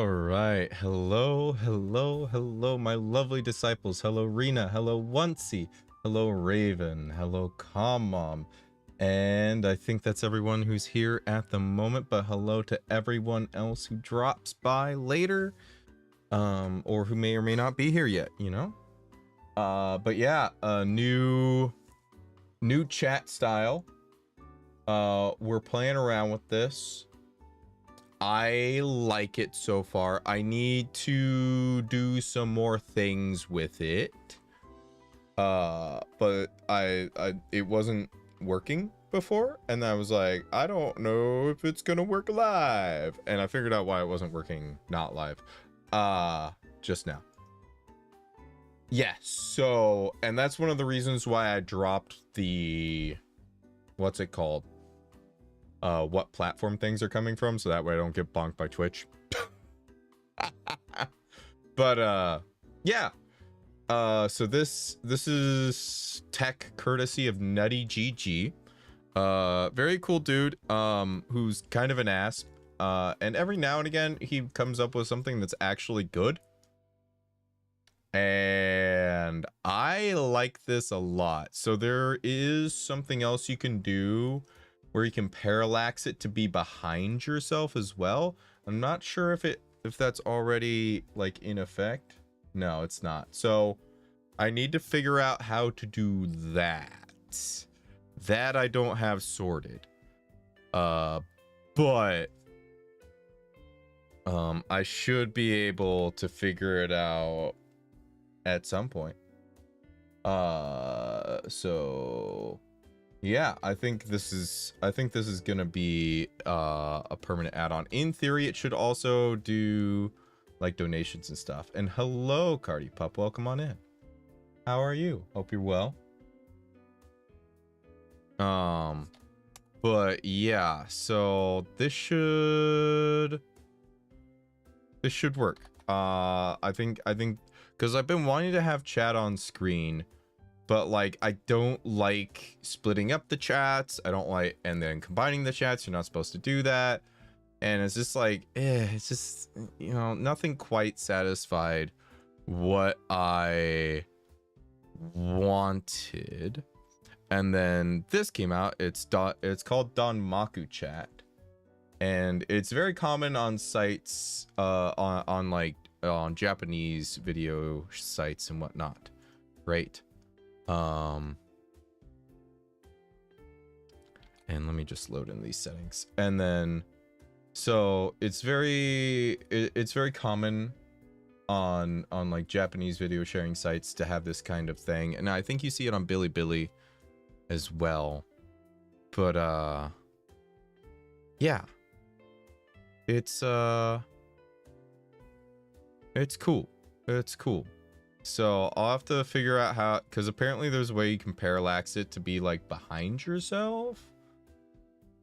All right. Hello, hello, hello, my lovely disciples. Hello, Rena. Hello, Oncey. Hello, Raven. Hello, Calm. And I think that's everyone who's here at the moment, but hello to everyone else who drops by later, or who may or may not be here yet, you know? But yeah, a new chat style. We're playing around with this. I like it so far. I need to do some more things with it. But it wasn't working before, and I was like, I don't know if it's gonna work live. And I figured out why it wasn't working not live. Just now. Yes, so, and that's one of the reasons why I dropped the, what's it called? What platform things are coming from, so that way I don't get bonked by Twitch. But yeah. So this is tech courtesy of Nutty GG. Very cool dude, who's kind of an ass. And every now and again he comes up with something that's actually good. And I like this a lot. So there is something else you can do where you can parallax it to be behind yourself as well. I'm not sure if that's already like in effect. No, it's not. So I need to figure out how to do that. That I don't have sorted. But I should be able to figure it out at some point. So yeah, I think this is gonna be a permanent add-on. In theory, it should also do like donations and stuff. And hello, Cardi Pup, welcome on in. How are you? Hope you're well. But yeah, so this should work. I think because I've been wanting to have chat on screen, but like I don't like splitting up the chats. I don't like, and then combining the chats. You're not supposed to do that. And it's just like, it's just, you know, nothing quite satisfied what I wanted. And then this came out. It's called Danmaku Chat, and it's very common on sites, on Japanese video sites and whatnot, right? And let me just load in these settings. And then, so it's very common on like Japanese video sharing sites to have this kind of thing, and I think you see it on Bilibili as well. But yeah, it's cool. It's cool. So I'll have to figure out how, because apparently there's a way you can parallax it to be like behind yourself.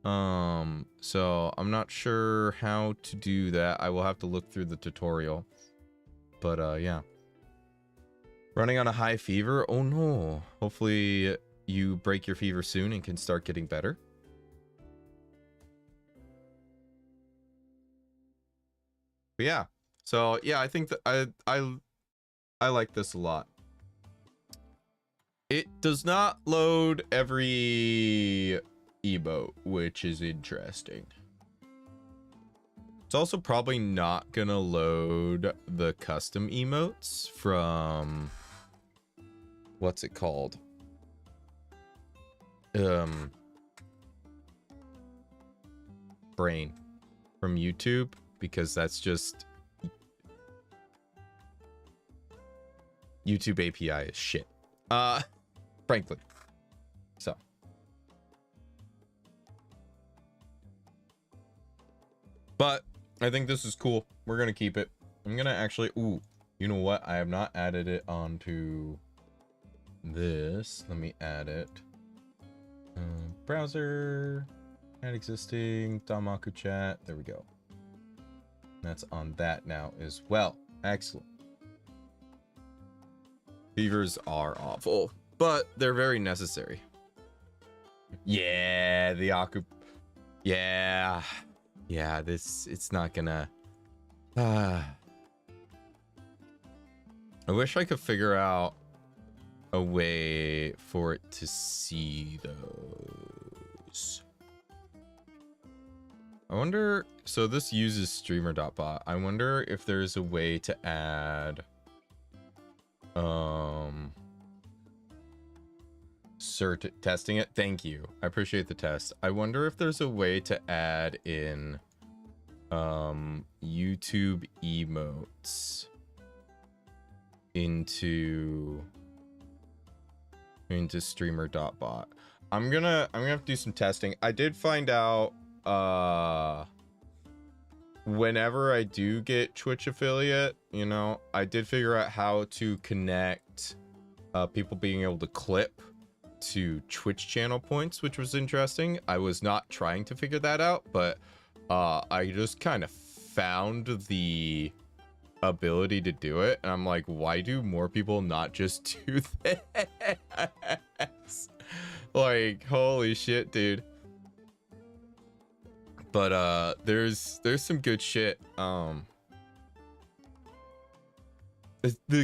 So I'm not sure how to do that. I will have to look through the tutorial. But yeah. Running on a high fever. Oh no. Hopefully you break your fever soon and can start getting better. But yeah. So yeah, I think that I like this a lot. It does not load every emote, which is interesting. It's also probably not gonna load the custom emotes from, what's it called? Brain from YouTube, because that's just, YouTube API is shit. Frankly. So. But I think this is cool. We're gonna keep it. I'm gonna actually, ooh, you know what? I have not added it onto this. Let me add it. Browser, add existing, Danmaku chat. There we go. That's on that now as well. Excellent. Fevers are awful, but they're very necessary. Yeah, the Aku. Yeah, it's not gonna. I wish I could figure out a way for it to see those. I wonder, so this uses streamer.bot. I wonder if there's a way to add testing it. Thank you. I appreciate the test. I wonder if there's a way to add in YouTube emotes into streamer.bot. I'm gonna have to do some testing. I did find out whenever I do get Twitch affiliate, you know, I did figure out how to connect people being able to clip to Twitch channel points, which was interesting. I was not trying to figure that out, but I just kind of found the ability to do it, and I'm like, why do more people not just do this? Like, holy shit, dude. But there's some good shit. The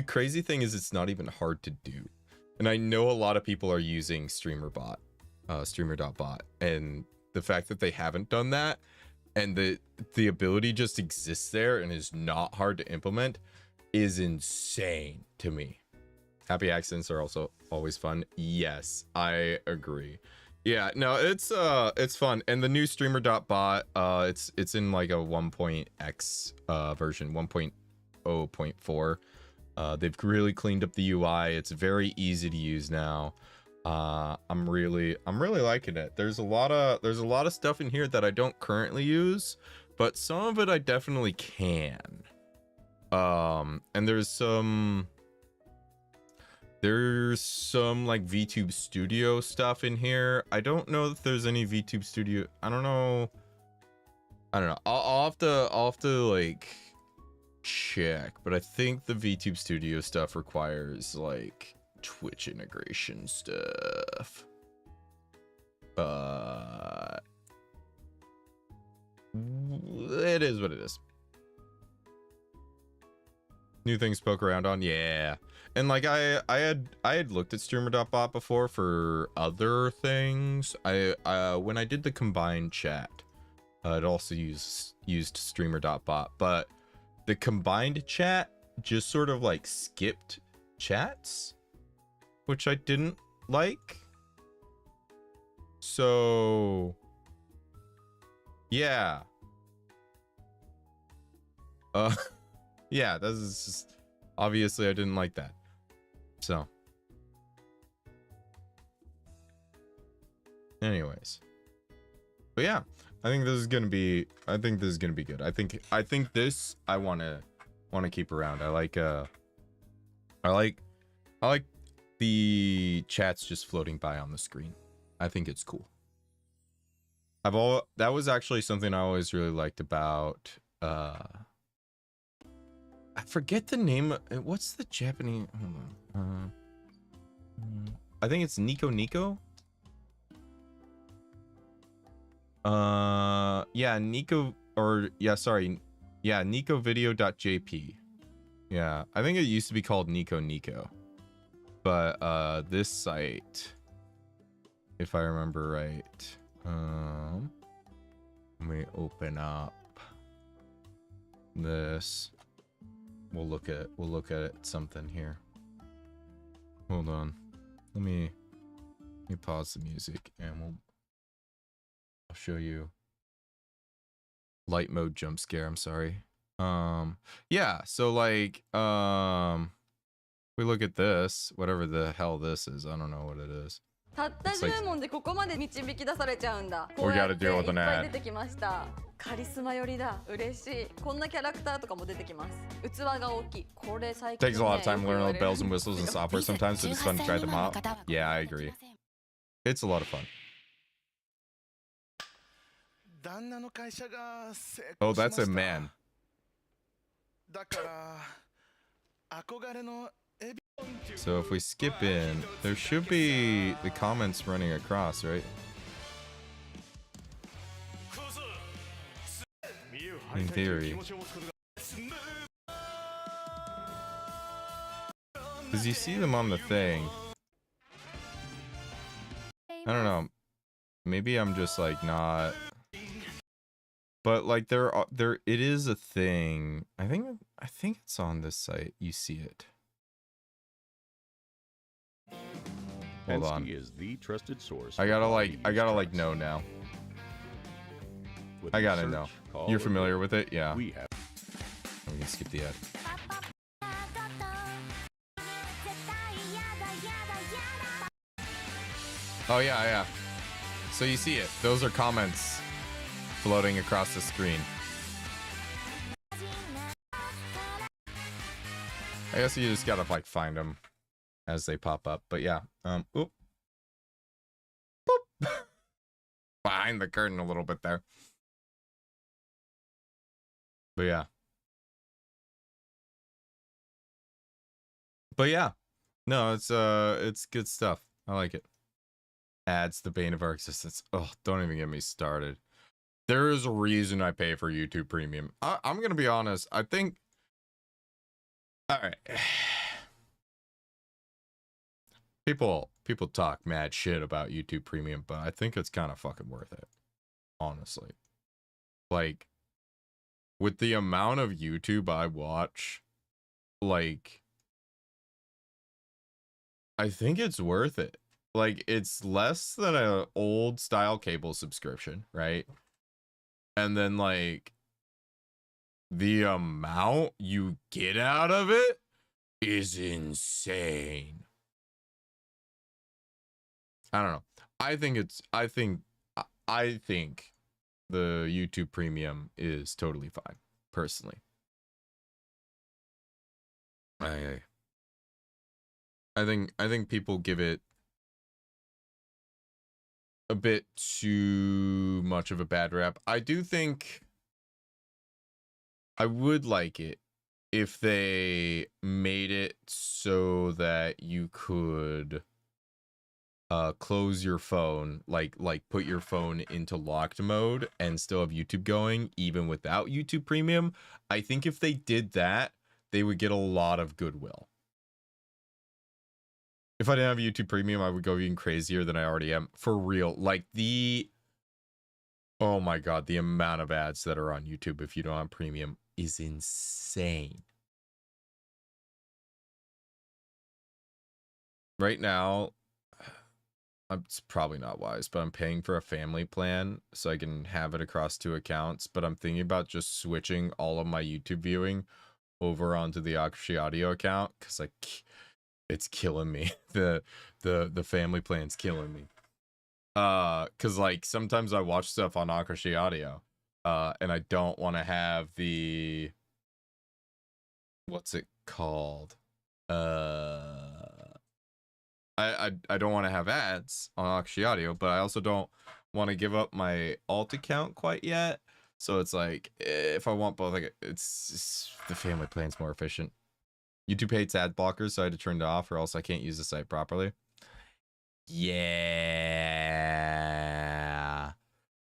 crazy thing is it's not even hard to do, and I know a lot of people are using streamer.bot, and the fact that they haven't done that, and the ability just exists there and is not hard to implement, is insane to me. Happy accidents are also always fun. Yes, I agree. Yeah, no, it's fun. And the new streamer.bot, it's in like a 1.x version, 1.0.4. They've really cleaned up the UI. It's very easy to use now. I'm really liking it. There's a lot of stuff in here that I don't currently use, but some of it I definitely can. And there's some like VTube Studio stuff in here. I don't know if there's any VTube Studio. I don't know. I'll have to like check, but I think the VTube Studio stuff requires like Twitch integration stuff. But it is what it is. New things to poke around on, yeah. And like I had looked at streamer.bot before for other things. When I did the combined chat, it also used streamer.bot, but the combined chat just sort of like skipped chats, which I didn't like. So yeah. Yeah, this is just, obviously I didn't like that. So anyways, but yeah, I think this is gonna be good. I think this I want to keep around. I like the chats just floating by on the screen. I think it's cool. That was actually something I always really liked about I forget the name. What's the Japanese? Hold on. I think it's Nico. Yeah, Nico, or yeah, sorry. Yeah, nicovideo.jp. Yeah, I think it used to be called Nico. But this site, if I remember right, let me open up this. We'll look at something here. Hold on. Let me pause the music and I'll show you. Light mode jump scare, I'm sorry. Yeah, so like we look at this, whatever the hell this is, I don't know what it is. It's like, we gotta deal with an ad. Takes a lot of time to learn all the bells and whistles and software sometimes, so it's fun to try them out. Yeah, I agree. It's a lot of fun. Oh, that's a man. So if we skip in, there should be the comments running across, right? In theory. Because you see them on the thing. I don't know. Maybe I'm just like not. But like there it is a thing. I think it's on this site. You see it. Hold on. Is the trusted source. I gotta like know now. I gotta know. You're familiar with it? Yeah. We can skip the ad. Oh yeah, yeah. So you see it. Those are comments floating across the screen. I guess you just gotta like find them as they pop up. But yeah. Oop. Boop. Behind the curtain a little bit there. But yeah. But yeah. No, it's good stuff. I like it. Ads the bane of our existence. Oh, don't even get me started. There is a reason I pay for YouTube Premium. I'm gonna be honest. I think. All right. People talk mad shit about YouTube Premium, but I think it's kind of fucking worth it. Honestly, like with the amount of YouTube I watch, like I think it's worth it. Like it's less than an old style cable subscription, right? And then like the amount you get out of it is insane. I don't know. I think the YouTube Premium is totally fine, personally. I think people give it a bit too much of a bad rap. I do think I would like it if they made it so that you could close your phone, like put your phone into locked mode and still have YouTube going even without YouTube Premium. I think if they did that, they would get a lot of goodwill. If I didn't have YouTube Premium, I would go even crazier than I already am. For real. Like oh my god, the amount of ads that are on YouTube if you don't have Premium is insane. Right now, it's probably not wise, but I'm paying for a family plan so I can have it across 2 accounts. But I'm thinking about just switching all of my YouTube viewing over onto the Akashi Audio account because like it's killing me. The family plan's killing me. Because like sometimes I watch stuff on Akashi Audio, and I don't want to have the what's it called? I don't want to have ads on Akashi Audio, but I also don't want to give up my alt account quite yet. So it's like if I want both, like it's the family plan's more efficient. YouTube hates ad blockers, so I had to turn it off, or else I can't use the site properly. Yeah,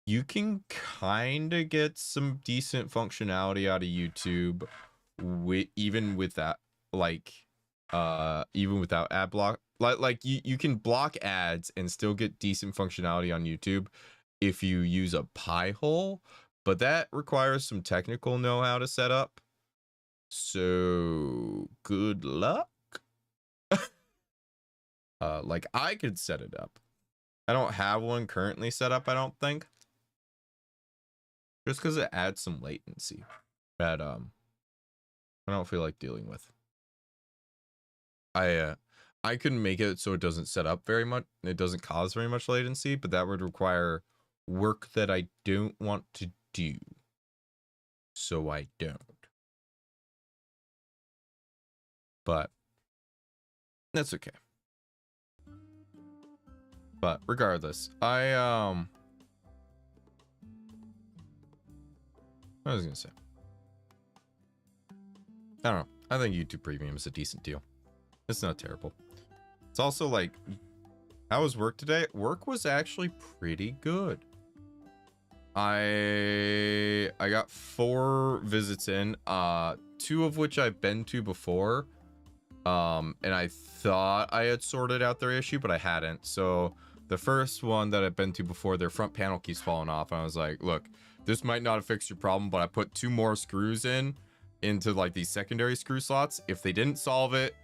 you can kind of get some decent functionality out of YouTube, even with that, like, even without ad block. Like you can block ads and still get decent functionality on YouTube if you use a pie hole, but that requires some technical know-how to set up. So good luck. Like I could set it up. I don't have one currently set up, I don't think. Just because it adds some latency that I don't feel like dealing with. I can make it so it doesn't set up very much. It doesn't cause very much latency, but that would require work that I don't want to do. So I don't. But that's okay. But regardless, I was gonna say, I don't know. I think YouTube Premium is a decent deal. It's not terrible. It's also like, how was work today? Work was actually pretty good. I got 4 visits in, 2 of which I've been to before. And I thought I had sorted out their issue, but I hadn't. So the first one that I've been to before, their front panel keeps falling off. And I was like, look, this might not have fixed your problem, but I put 2 more screws into like these secondary screw slots. If they didn't solve it,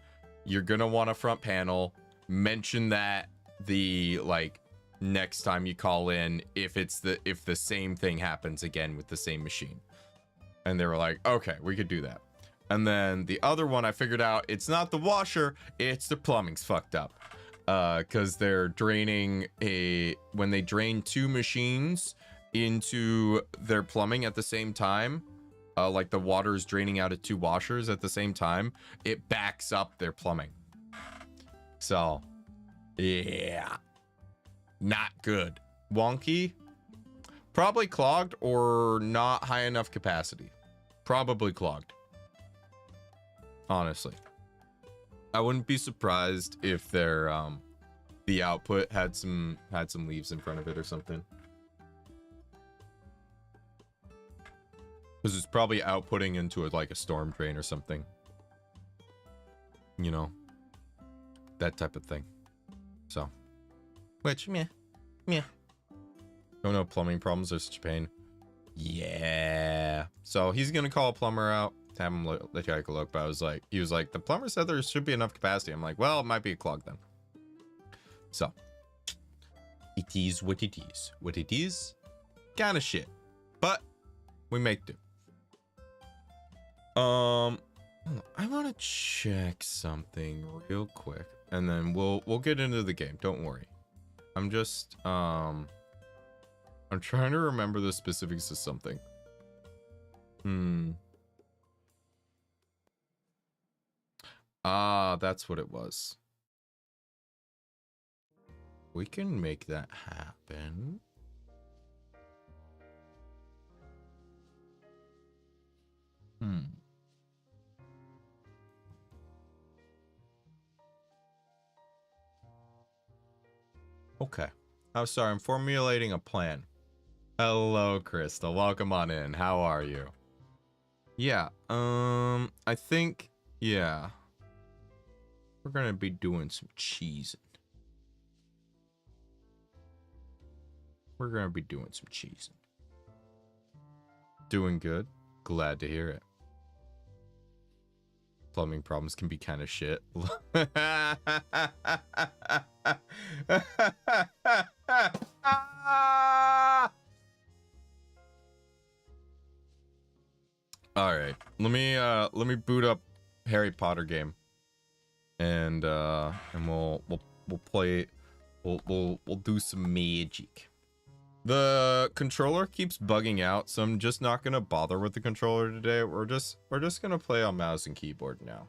you're gonna want a front panel. Mention that the like next time you call in, if the same thing happens again with the same machine. And they were like, okay, we could do that. And then the other one, I figured out it's not the washer, it's the plumbing's fucked up. Because they're draining when they drain 2 machines into their plumbing at the same time, like the water is draining out of 2 washers at the same time, it backs up their plumbing. So, yeah, not good. Wonky, probably clogged or not high enough capacity. Probably clogged. Honestly, I wouldn't be surprised if their the output had some leaves in front of it or something. Because it's probably outputting into like a storm drain or something. You know, that type of thing. So, which meh. Oh no, plumbing problems are such a pain. Yeah. So he's gonna call a plumber out to have him take a look. But he was like, the plumber said there should be enough capacity. I'm like, well, it might be a clog then. So it is what it is. What it is, kind of shit. But we make do. I want to check something real quick, and then we'll get into the game. Don't worry. I'm just I'm trying to remember the specifics of something. Ah, that's what it was. We can make that happen. Okay. I'm sorry, I'm formulating a plan. Hello, Crystal. Welcome on in. How are you? Yeah, I think, yeah. We're gonna be doing some cheesing. Doing good. Glad to hear it. Plumbing problems can be kind of shit. All right, let me boot up Harry Potter game, and we'll play. We'll do some magic. The controller keeps bugging out, so I'm just not gonna bother with the controller today. We're just gonna play on mouse and keyboard now.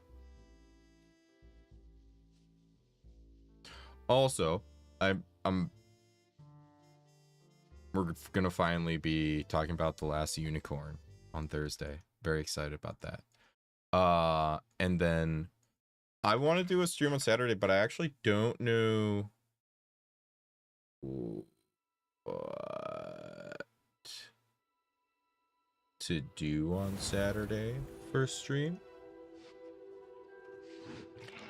Also, we're gonna finally be talking about The Last Unicorn on Thursday. Very excited about that. And then I want to do a stream on Saturday, but I actually don't know what to do on Saturday for a stream.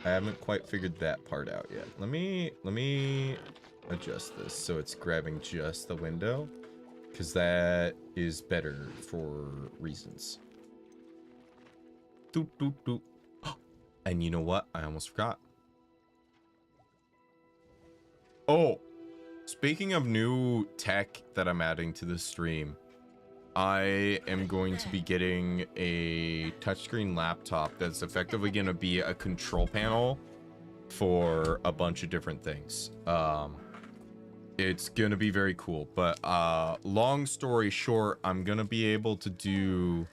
I haven't quite figured that part out yet. Let me adjust this so it's grabbing just the window, because that is better for reasons. Doot, doot, doot. And you know what? I almost forgot. Oh, speaking of new tech that I'm adding to the stream, I am going to be getting a touchscreen laptop that's effectively going to be a control panel for a bunch of different things. It's going to be very cool, but long story short, I'm going to be able to do,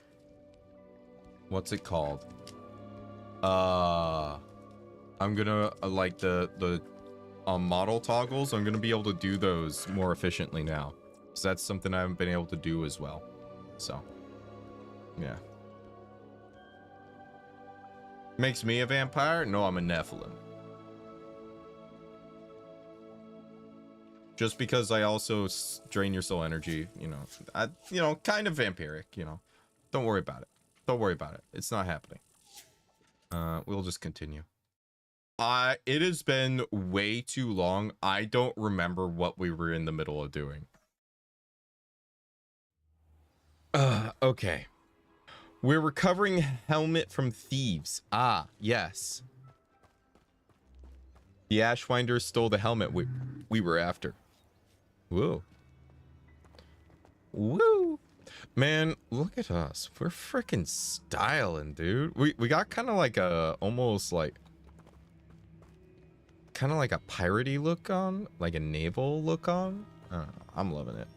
what's it called? I'm going to like the model toggles, I'm going to be able to do those more efficiently now. So that's something I haven't been able to do as well. So, yeah. Makes me a vampire? No, I'm a Nephilim. Just because I also drain your soul energy, you know, kind of vampiric, you know. Don't worry about it. Don't worry about it. It's not happening. We'll just continue. It has been way too long. I don't remember what we were in the middle of doing. Okay. We're recovering helmet from thieves. Ah, yes. The Ashwinders stole the helmet we were after. Whoa. Woo. Man, look at us. We're freaking styling, dude. We got kind of like a, almost like, kind of like a piratey look on, like a naval look on. I don't know. I'm loving it.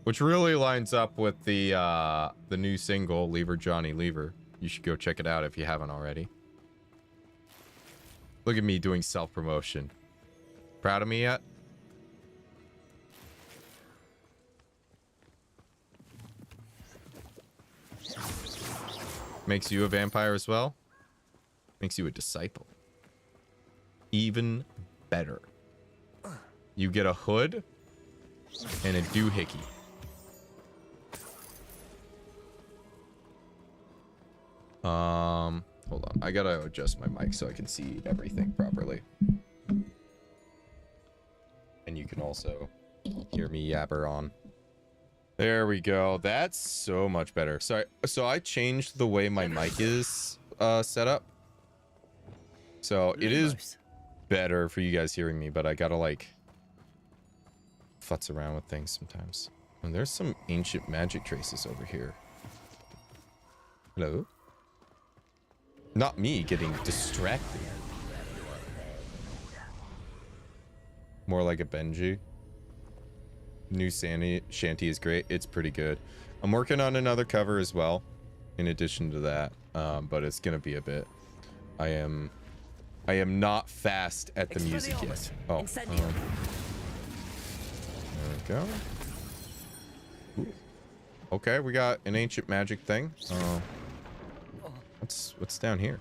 Which really lines up with the new single, Lever Johnny Lever. You should go check it out if you haven't already. Look at me doing self-promotion. Proud of me yet? Makes you a vampire as well? Makes you a disciple. Even better. You get a hood and a doohickey. Hold on. I gotta adjust my mic so I can see everything properly. And you can also hear me yabber on. There we go. That's so much better. Sorry. So I changed the way my mic is set up. So it is better for you guys hearing me, but I gotta like futz around with things sometimes. And there's some ancient magic traces over here. Hello? Not me getting distracted. More like a Benji. New Shanty is great. It's pretty good. I'm working on another cover as well, in addition to that. But it's gonna be a bit. I am not fast at the music yet. Oh. There we go. Ooh. Okay, we got an ancient magic thing. What's down here?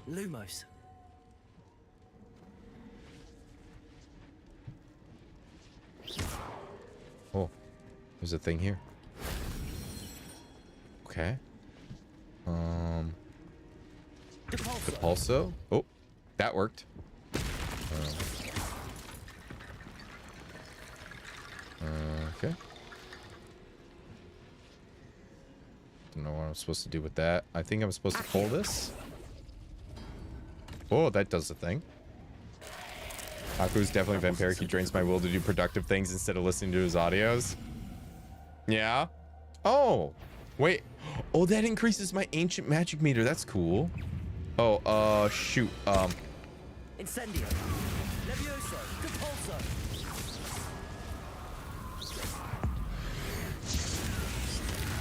Lumos. Oh, there's a thing here. Okay. Depulso. Oh, that worked. Okay. Don't know what I'm supposed to do with that. I think I'm supposed to pull this. Oh, that does the thing. Aku's definitely vampiric. He drains my will to do productive things instead of listening to his audios. Yeah. Oh, wait. Oh, that increases my ancient magic meter. That's cool. Oh, shoot. Incendio. Levioso. Depulso.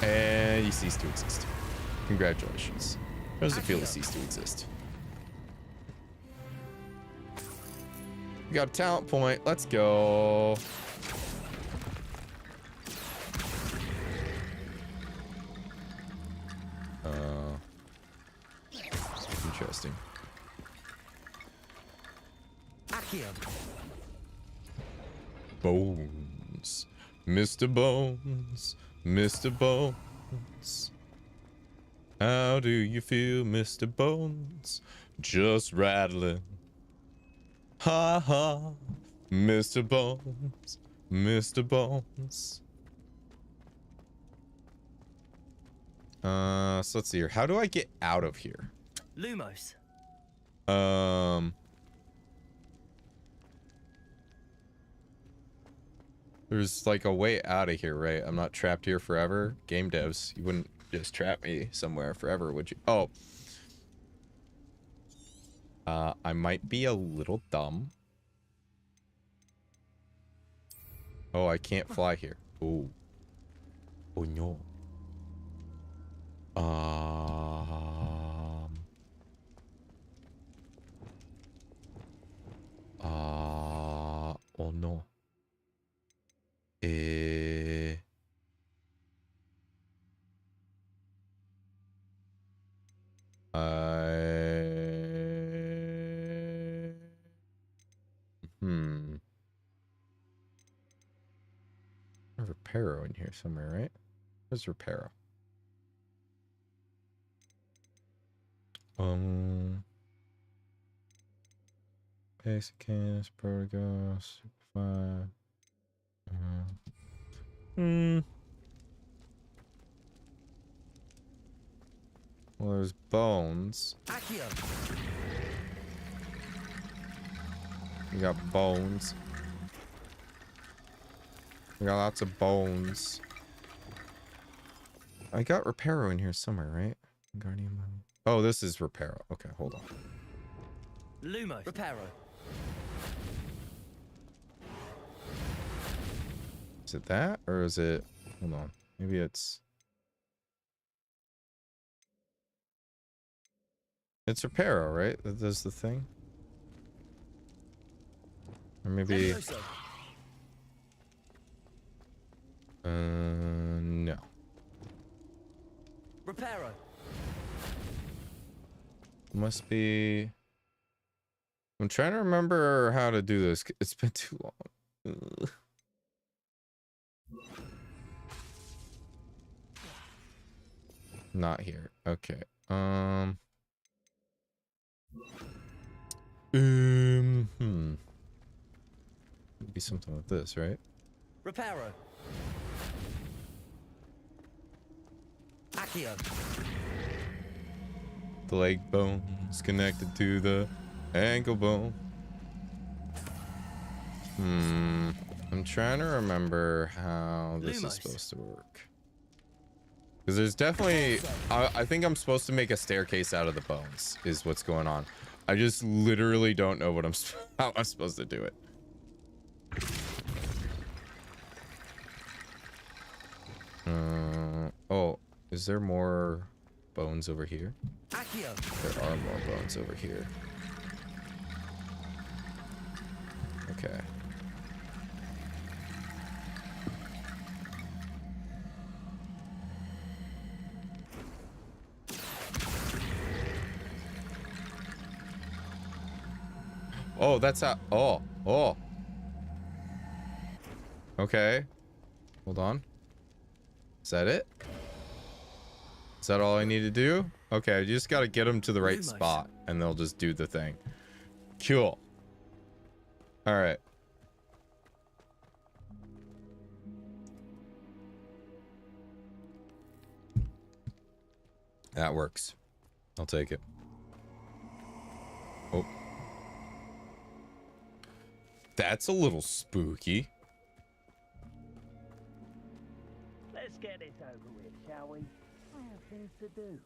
And you cease to exist. Congratulations. How does it feel to cease to exist? We got a talent point. Let's go. Interesting. Bones. Mr. Bones. Mr. Bones. How do you feel, Mr. Bones? Just rattling. Ha ha. Mr. Bones. Mr. Bones. So let's see here. How do I get out of here? Lumos. There's like a way out of here, right? I'm not trapped here forever. Game devs, you wouldn't just trap me somewhere forever, would you? Oh. I might be a little dumb. Oh, I can't fly here. Oh. Oh no. Oh no. There's Reparo in here somewhere, right? Where's Reparo? Basic cast, Protogoss, 5. Well, there's bones. Accio. We got bones. We got lots of bones. I got Reparo in here somewhere, right? Guardian Money. Oh, this is Reparo. Okay, hold on. Lumos. Reparo. Is it that? Or is it... Hold on. Maybe it's... It's Reparo, right? That does the thing? Or maybe... Levioso. No. Reparo. Must be... I'm trying to remember how to do this. It's been too long. Ugh. Not here. Okay. Be something with this, right? Reparo. Accio. The leg bone is connected to the ankle bone. I'm trying to remember how this is supposed to work. Because there's definitely... I think I'm supposed to make a staircase out of the bones, is what's going on. I just literally don't know what how I'm supposed to do it. Oh, is there more bones over here? Accio. There are more bones over here. Okay. Oh, that's how... Oh. Okay. Hold on. Is that it? Is that all I need to do? Okay, you just got to get them to the right spot, and they'll just do the thing. Cool. All right. That works. I'll take it. Oh. That's a little spooky. Let's get this over with, shall we? I have things to do.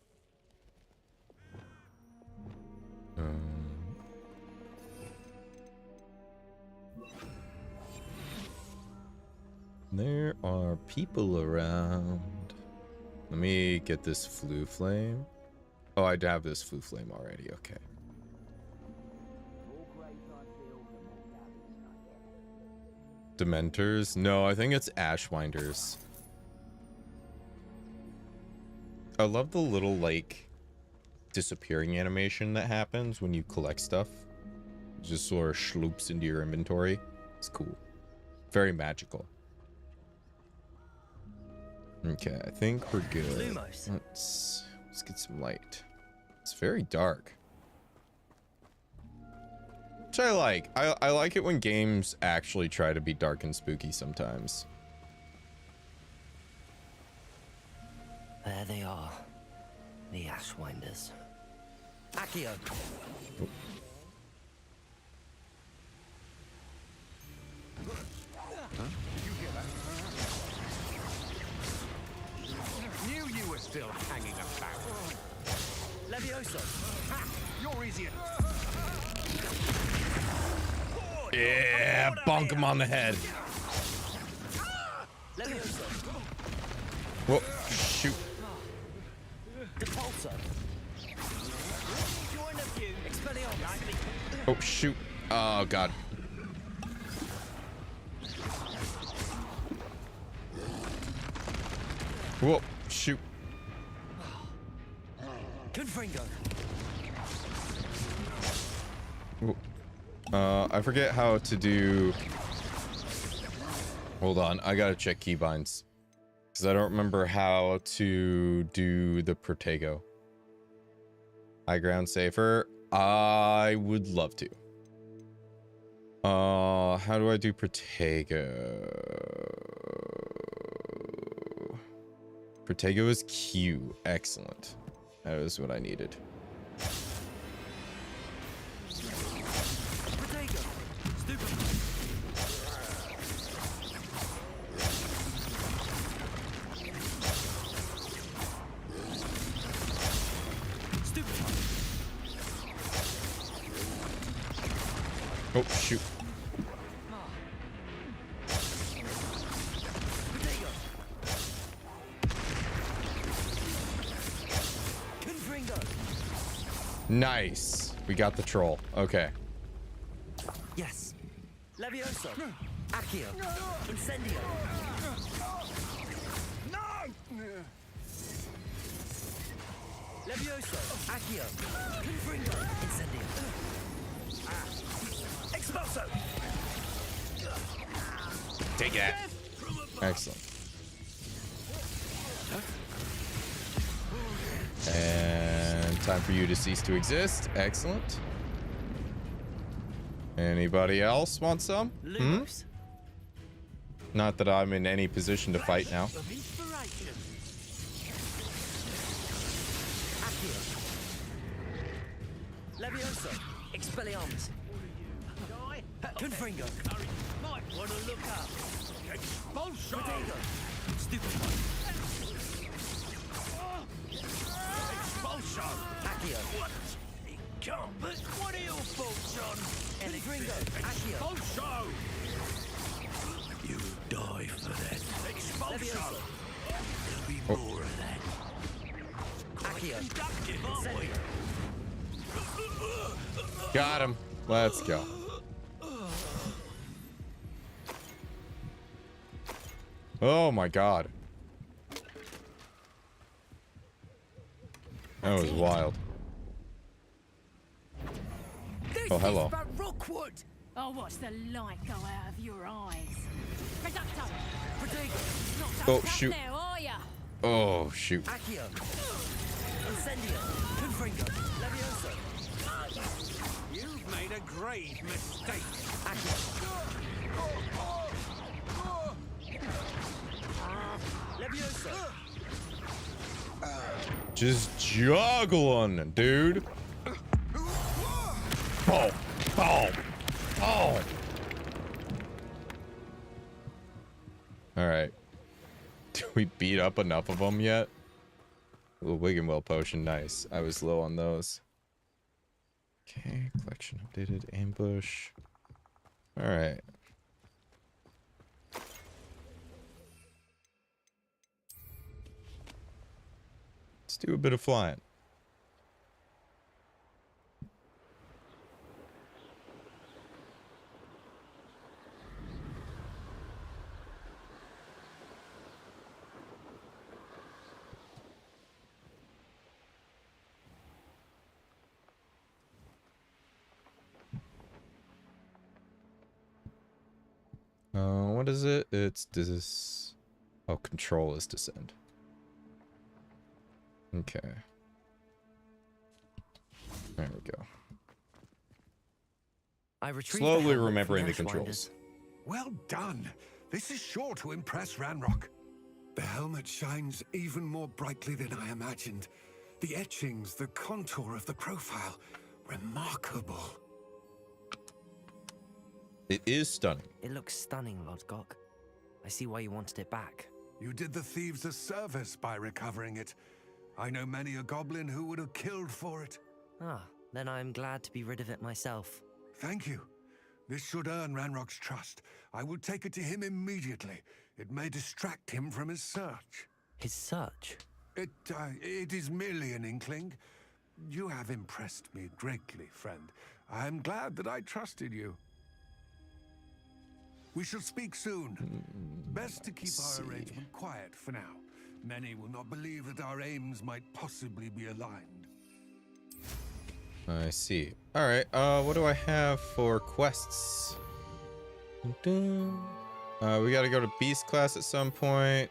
There are people around. Let me get this flue flame. Oh, I have this flue flame already. Okay. Dementors? No, I think it's Ashwinders. I love the little, like, disappearing animation that happens when you collect stuff. It just sort of sloops into your inventory. It's cool. Very magical. Okay, I think we're good. Let's get some light. It's very dark. Which I like. I like it when games actually try to be dark and spooky sometimes. There they are. The Ashwinders. Accio. Oh. Huh? You hear that? Knew you were still hanging about. Levioso. Ha! You're easier. Yeah, bonk him on the head. Levioso. Whoa, shoot. Depulso. Join the view. Expelliarmus. Oh, shoot. Oh, God. Whoa, shoot. Confringo. I forget how to do... Hold on, I gotta check keybinds. Because I don't remember how to do the Protego. High ground safer. I would love to. How do I do Protego? Protego is Q. Excellent. That is what I needed. Protego. Stupid. Stupid. Oh, shoot. Protego. Confringo. Nice. We got the troll. Okay. Yes. Levioso. Accio. Incendio. Levioso. Accio. Confringo. Incendio. Expulso. Take that. Excellent. And time for you to cease to exist. Excellent. Anybody else want some? Lumos. Not that I'm in any position to fight now. Of inspiration. Accio. Levioso. Expelliarmus. Confringo. Might want to look up. Expulso! Protego. Stupid. Expulso! Accio. What? He can't. But what are your thoughts on Confringo. Accio. Expulso! You'll die for that. Expulso! Levioso. There'll be more of that. Accio. Conductive, aren't we? Got him. Let's go. Oh my god. That was wild. Oh, hello. Rookwood. Oh, watch the light go out of your eyes. Reducto. Protego. Not so Oh, tough shoot. now, are ya? Oh, shoot. Accio. Incendio. Confringo. Levioso. You've made a grave mistake. Accio. Levioso. Just juggling, dude. Oh, oh, oh. All right. Do we beat up enough of them yet? Ooh, Wiggenwell potion, nice. I was low on those. Okay, collection updated, ambush. All right. Let's do a bit of flying. What is it? It's this. Oh, control is descend. Okay. There we go. I retrieved Slowly the helmet remembering from the Ashwinders. controls. Well done. This is sure to impress Ranrock. The helmet shines even more brightly than I imagined. The etchings, the contour of the profile, remarkable. It is stunning. It looks stunning, Lodgok. I see why you wanted it back. You did the thieves a service by recovering it. I know many a goblin who would have killed for it. Ah, then I'm glad to be rid of it myself. Thank you. This should earn Ranrock's trust. I will take it to him immediately. It may distract him from his search. His search? It is merely an inkling. You have impressed me greatly, friend. I am glad that I trusted you. We shall speak soon. Best to keep our arrangement quiet for now. Many will not believe that our aims might possibly be aligned. I see. All right. What do I have for quests? We got to go to Beast class at some point.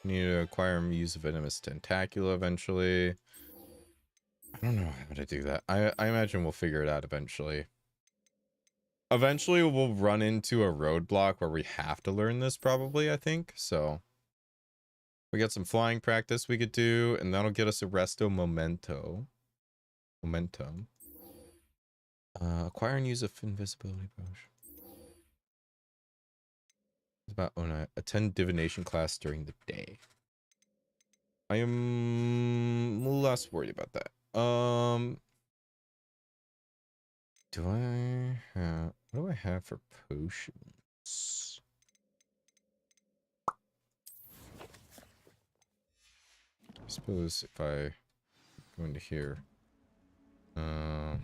Need to acquire use of venomous tentacula eventually. I don't know how to do that. I imagine we'll figure it out eventually. Eventually we'll run into a roadblock where we have to learn this probably, I think. So we got some flying practice we could do, and that'll get us a resto momentum. Acquire and use a invisibility potion. It's about attend divination class during the day. I am less worried about that. Do I have, what do I have for potions? I suppose if I go into here, I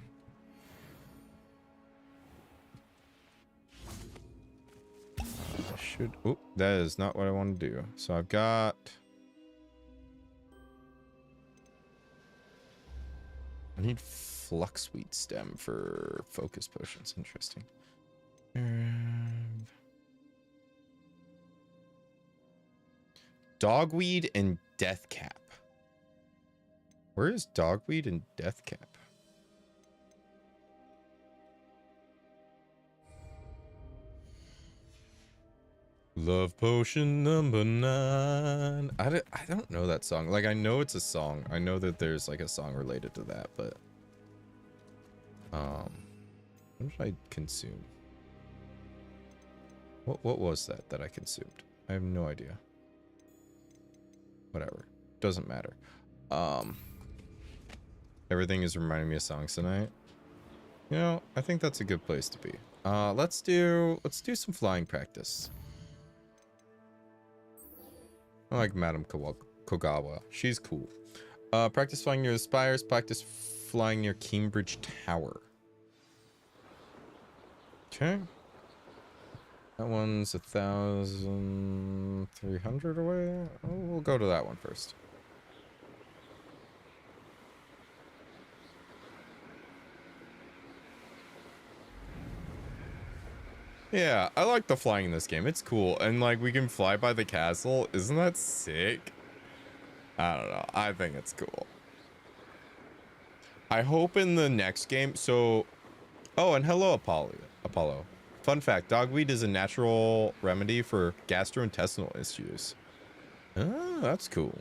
should, oh, that is not what I want to do. So I've got, I need fluxweed stem for focus potions. Interesting. Dogweed and deathcap. Where is dogweed and deathcap? Love potion number 9. I don't know that song. Like, I know it's a song. I know that there's like a song related to that, but what did I consume? What was that I consumed? I have no idea. Whatever. Doesn't matter. Everything is reminding me of songs tonight. You know, I think that's a good place to be. Let's do some flying practice. I like Madame Kogawa. She's cool. Practice flying near the spires. Practice flying near Cambridge Tower. Okay. That one's 1,300 away. Oh, we'll go to that one first. Yeah, I like the flying in this game. It's cool. And like we can fly by the castle. Isn't that sick? I don't know. I think it's cool. I hope in the next game. So, oh, and hello, Apollo. Fun fact, dogweed is a natural remedy for gastrointestinal issues. Oh, that's cool.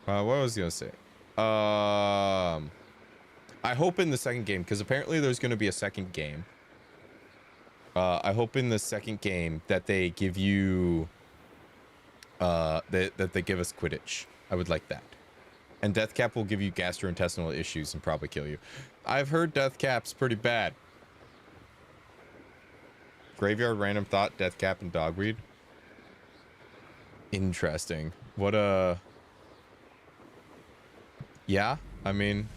What was I gonna say? I hope in the second game, because apparently there's going to be a second game. I hope in the second game that they give you that they give us Quidditch. I would like that. And Deathcap will give you gastrointestinal issues and probably kill you. I've heard Deathcap's pretty bad. Graveyard random thought, Deathcap and dogweed. Interesting. What yeah, I mean,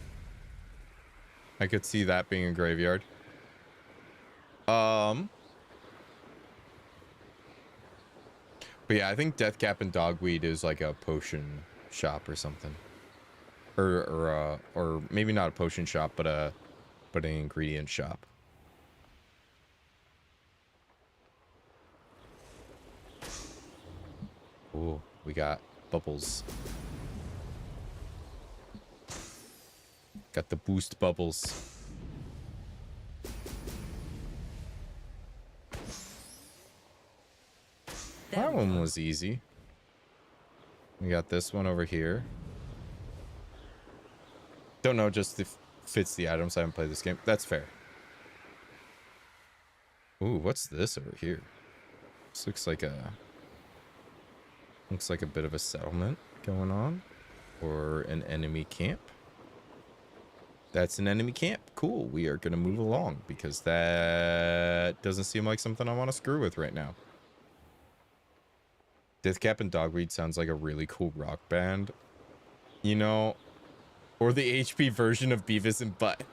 I could see that being a graveyard. But yeah, I think Deathcap and dogweed is like a potion shop or something, or maybe not a potion shop, but an ingredient shop. Ooh, we got bubbles. Got the boost bubbles. That one was easy. We got this one over here. Don't know, just if fits the items. I haven't played this game. That's fair. Ooh, what's this over here? This looks like a bit of a settlement going on, or an enemy camp. That's an enemy camp. Cool. We are gonna move along because that doesn't seem like something I want to screw with right now. Deathcap and Dogweed sounds like a really cool rock band, you know, or the HP version of Beavis and Butt.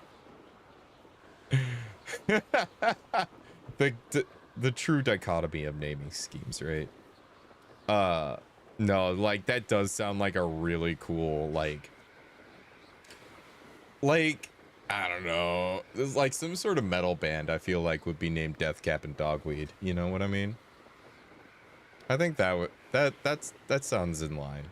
the true dichotomy of naming schemes, right? No, like that does sound like a really cool like I don't know, there's like some sort of metal band I feel like would be named Deathcap and Dogweed. You know what I mean? I think that would that sounds in line.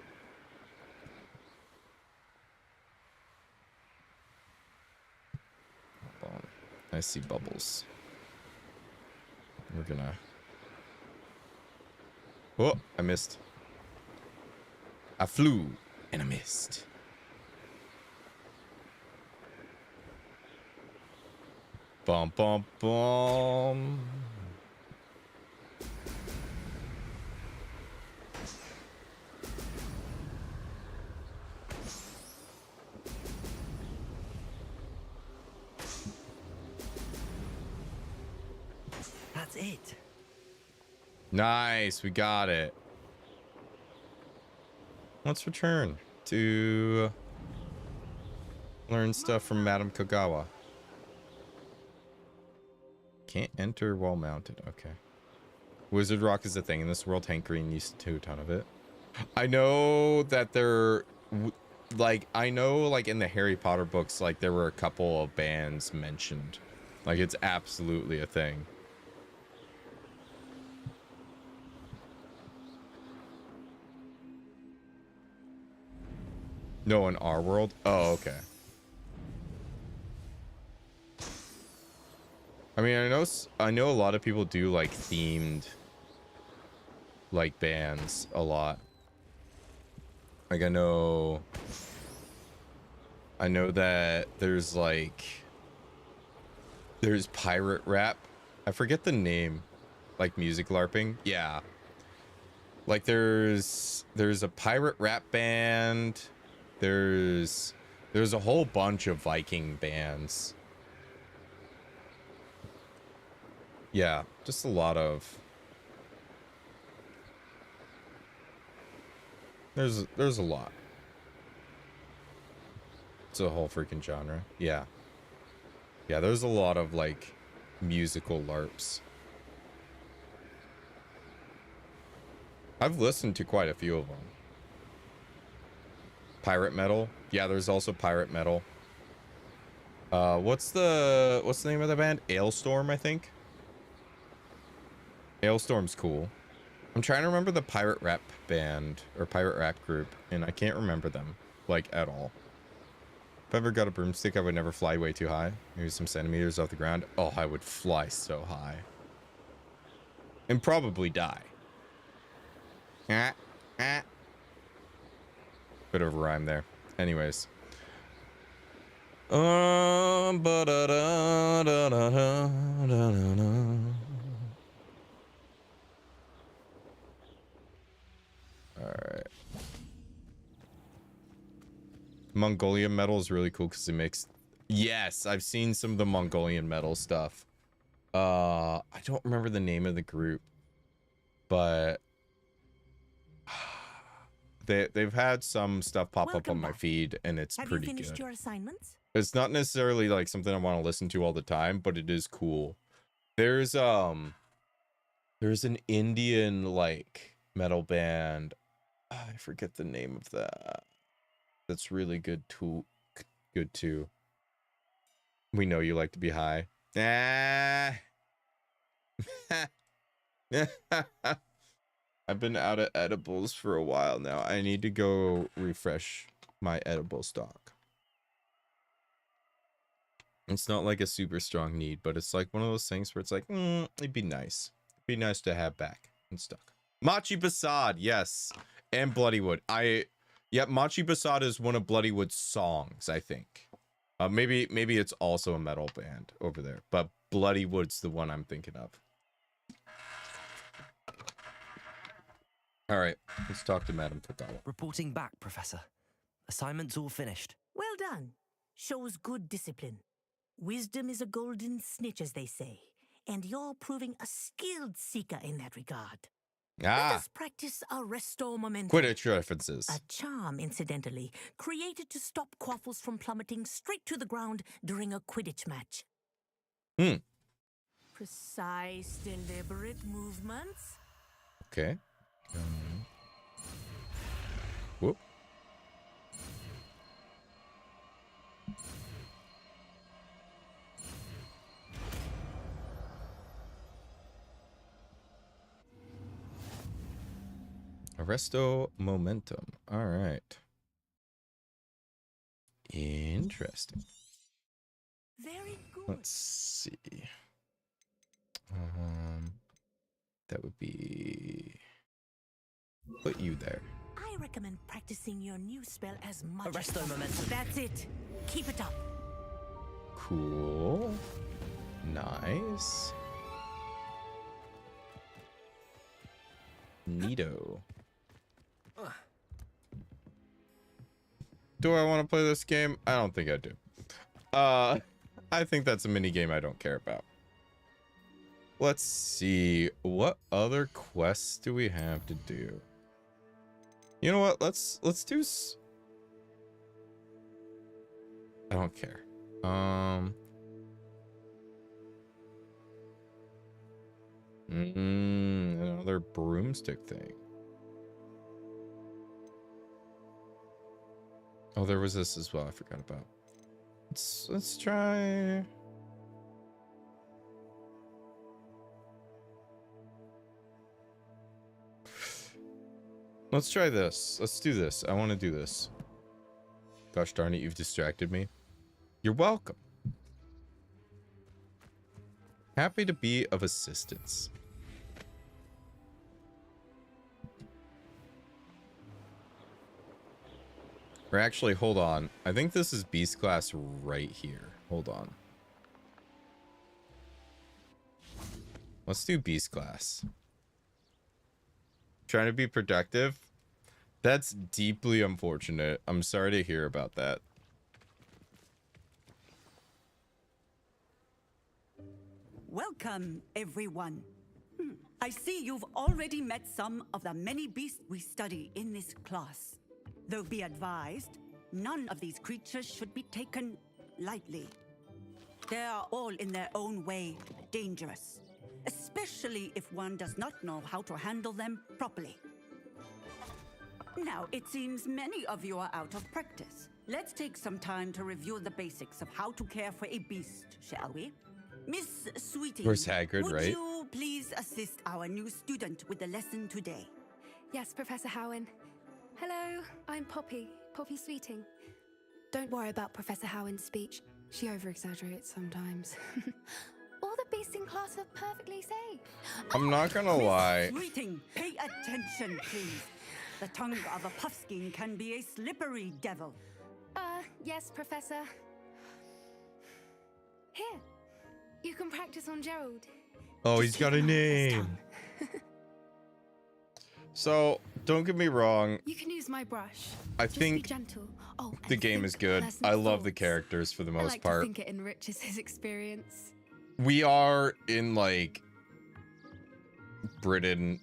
I see bubbles. We're gonna... Oh, I missed. I flew and I missed. Bum, bum, bum. That's it. Nice, we got it. Let's return to learn stuff from Madame Kagawa. Can't enter while mounted. Okay. Wizard Rock is a thing in this world. Hank Green used to do a ton of it. I know that there, like, I know, like, in the Harry Potter books, like, there were a couple of bands mentioned. Like, it's absolutely a thing. No, in our world? Oh, okay. I mean, I know a lot of people do, like, themed, like, bands a lot. Like, I know that there's, like, there's pirate rap. I forget the name. Like, music LARPing. Yeah. Like, there's a pirate rap band. There's a whole bunch of Viking bands. Yeah, just a lot of... There's a lot. It's a whole freaking genre. Yeah. Yeah, there's a lot of, like, musical LARPs. I've listened to quite a few of them. Pirate metal. Yeah, there's also pirate metal. What's the name of the band? Ailstorm, I think. Ailstorm's cool. I'm trying to remember the pirate rap band or pirate rap group, and I can't remember them, like, at all. If I ever got a broomstick, I would never fly way too high. Maybe some centimeters off the ground. Oh, I would fly so high. And probably die. Bit of a rhyme there. Anyways. Alright. Mongolian metal is really cool because it makes... Yes, I've seen some of the Mongolian metal stuff. I don't remember the name of the group, but they've had some stuff pop up on my feed, and it's pretty good. Have you finished your assignments? It's not necessarily like something I want to listen to all the time, but it is cool. There's an Indian like metal band. I forget the name of that. That's really good too. Good too. We know you like to be high. I've been out of edibles for a while now. I need to go refresh my edible stock. It's not like a super strong need, but it's like one of those things where it's like, it'd be nice. It'd be nice to have back in stock. Machi Basad, yes. And Bloodywood. Machi Basad is one of Bloodywood's songs, I think. Maybe it's also a metal band over there, but Bloodywood's the one I'm thinking of. All right, let's talk to Madame Kagawa. Reporting back, Professor. Assignment's all finished. Well done. Shows good discipline. Wisdom is a golden snitch, as they say, and you're proving a skilled seeker in that regard. Let us practice Arresto Momentum. Quidditch references. A charm, incidentally, created to stop quaffles from plummeting straight to the ground during a Quidditch match. Precise, deliberate movements. Okay. Whoop. Arresto Momentum. All right. Interesting. Very good. Let's see. That would be put you there. I recommend practicing your new spell as much Arresto as possible. momentum. That's it. Keep it up. Cool. Nice. Neato. Do I want to play this game? I don't think I do. I think that's a mini game I don't care about. Let's see. What other quests do we have to do? You know what? Let's do I don't care. Another broomstick thing. Oh, there was this as well. I forgot about. Let's try. Let's try this. Let's do this. I want to do this. Gosh darn it, you've distracted me. You're welcome. Happy to be of assistance. Or actually, hold on. I think this is beast class right here. Hold on. Let's do beast class. Trying to be productive. That's deeply unfortunate. I'm sorry to hear about that. Welcome, everyone. I see you've already met some of the many beasts we study in this class. Though be advised, none of these creatures should be taken lightly. They are all in their own way dangerous, especially if one does not know how to handle them properly. Now, it seems many of you are out of practice. Let's take some time to review the basics of how to care for a beast, shall we? Miss Sweeting, Where's Hagrid, would right? you please assist our new student with the lesson today? Yes, Professor Howen. Hello, I'm Poppy Sweeting. Don't worry about Professor Howen's speech. She over-exaggerates sometimes. All the beasts in class are perfectly safe. I'm not gonna lie. Sweeting, pay attention, please. The tongue of a puffskein can be a slippery devil. Yes, Professor. Here, you can practice on Gerald. Oh, Just he's got a keep an eye on his name. tongue. So, don't get me wrong. You can use my brush. I Just think be gentle. Oh, and the game think is good. pleasant I love the thoughts. characters for the I most like part. to think it enriches his experience. We are in like Britain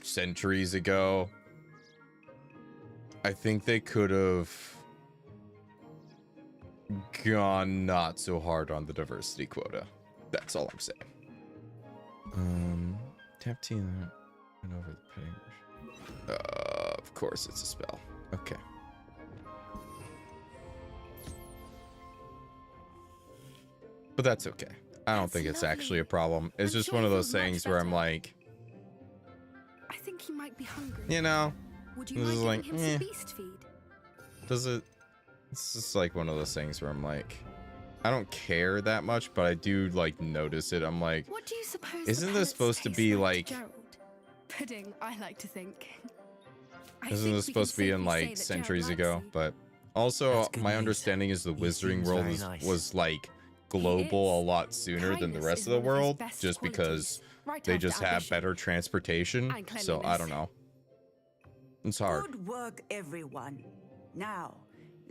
centuries ago. I think they could have gone not so hard on the diversity quota. That's all I'm saying. Tap T and over the petting brush. Of course it's a spell. Okay. But that's okay. I don't That's think it's lovely. actually a problem. It's I'm just sure one of you those feel much things where I'm better. like, I think he might be hungry. you know, Would you this mind is giving like, him some beast feed? does it? It's just like one of those things where I'm like, I don't care that much, but I do like notice it. I'm like, What do you suppose? isn't the this pellets supposed to taste be like, like? Gerald? Pudding, I like to think. I Isn't think this we can supposed to be in safely say like that centuries Gerald ago? likes you. But also, That's good my news. understanding is the He Wizarding seems World very was, nice. was like global a lot sooner than the Kindness rest is of the one his world, best just because qualities, right they after just have ambition. better transportation. And So I don't cleanliness. know. It's hard. Good work, everyone. Now,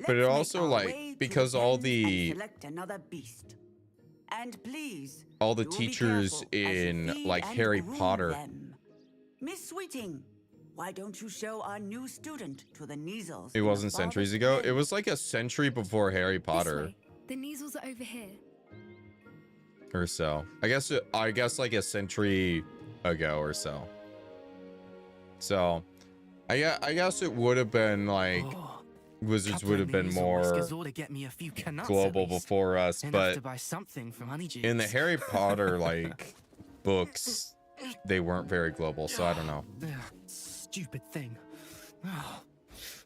But it let's make also, our like, way to because the all pens the- and select another beast. And please, All the you will be teachers careful as you in feed like and Harry groom Potter. them. Miss Sweeting, why don't you show our new student to the Neasels? It in the wasn't centuries farthest ago. end? It was like a century before Harry This Potter way. The Neasels are over here. or so. I guess like a century ago or so. So, I guess it would have been like Wizards would have been more global before us, but in the Harry Potter like books, they weren't very global. So I don't know. Stupid thing.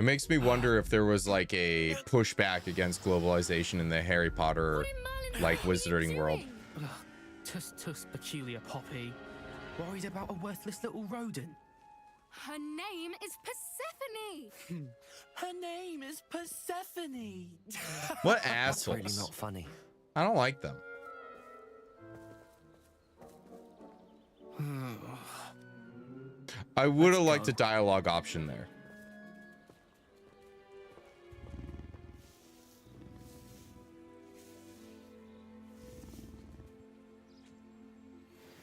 It makes me wonder if there was like a pushback against globalization in the Harry Potter, like, wizarding world. Tuss, peculiar Poppy. Worried about a worthless little rodent? Her name is Persephone. Her name is Persephone. What That's really assholes. not funny. I don't like them. I would have liked a dialogue option there.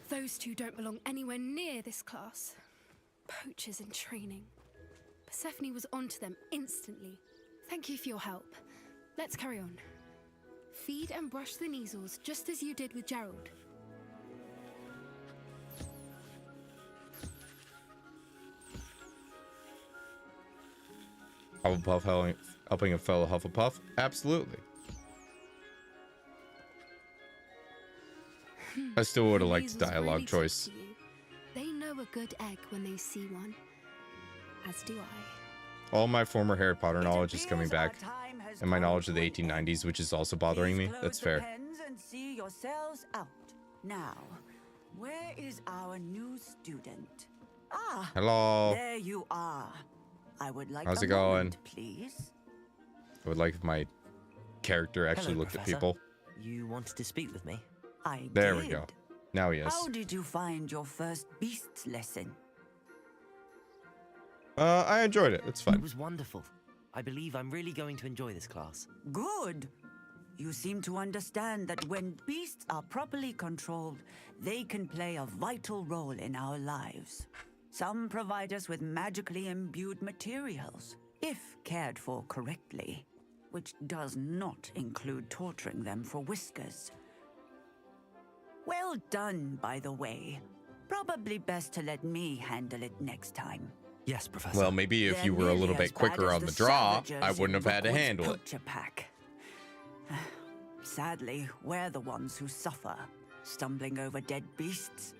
Those two don't belong anywhere near this class. Poachers in training. Persephone was onto them instantly. Thank you for your help. Let's carry on. Feed and brush the measles just as you did with Gerald. Hufflepuff helping a fellow Hufflepuff? Absolutely. I still would have liked a dialogue choice. They know a good egg when they see one. As do I. All my former Harry Potter knowledge is coming back, and my knowledge of the 1890s, which is also bothering me. That's fair. And see yourselves out. Now, where is our new student? Ah, Hello. there you are. I would like How's a it going? moment, please. I would like if my character actually Hello, looked Professor. at people. You wanted to speak with me? There we go. Now he is. How did you find your first beasts lesson? I enjoyed it. It's It fun. was wonderful. I believe I'm really going to enjoy this class. Good. You seem to understand that when beasts are properly controlled, they can play a vital role in our lives. Some provide us with magically imbued materials, if cared for correctly, which does not include torturing them for whiskers. Well done, by the way. Probably best to let me handle it next time. Yes, Professor. Well, maybe if They're you were a little nearly bit as bad quicker as on the draw, savages I wouldn't in have had to Brookwood's handle it. poacher pack. Sadly, we're the ones who suffer, stumbling over dead beasts.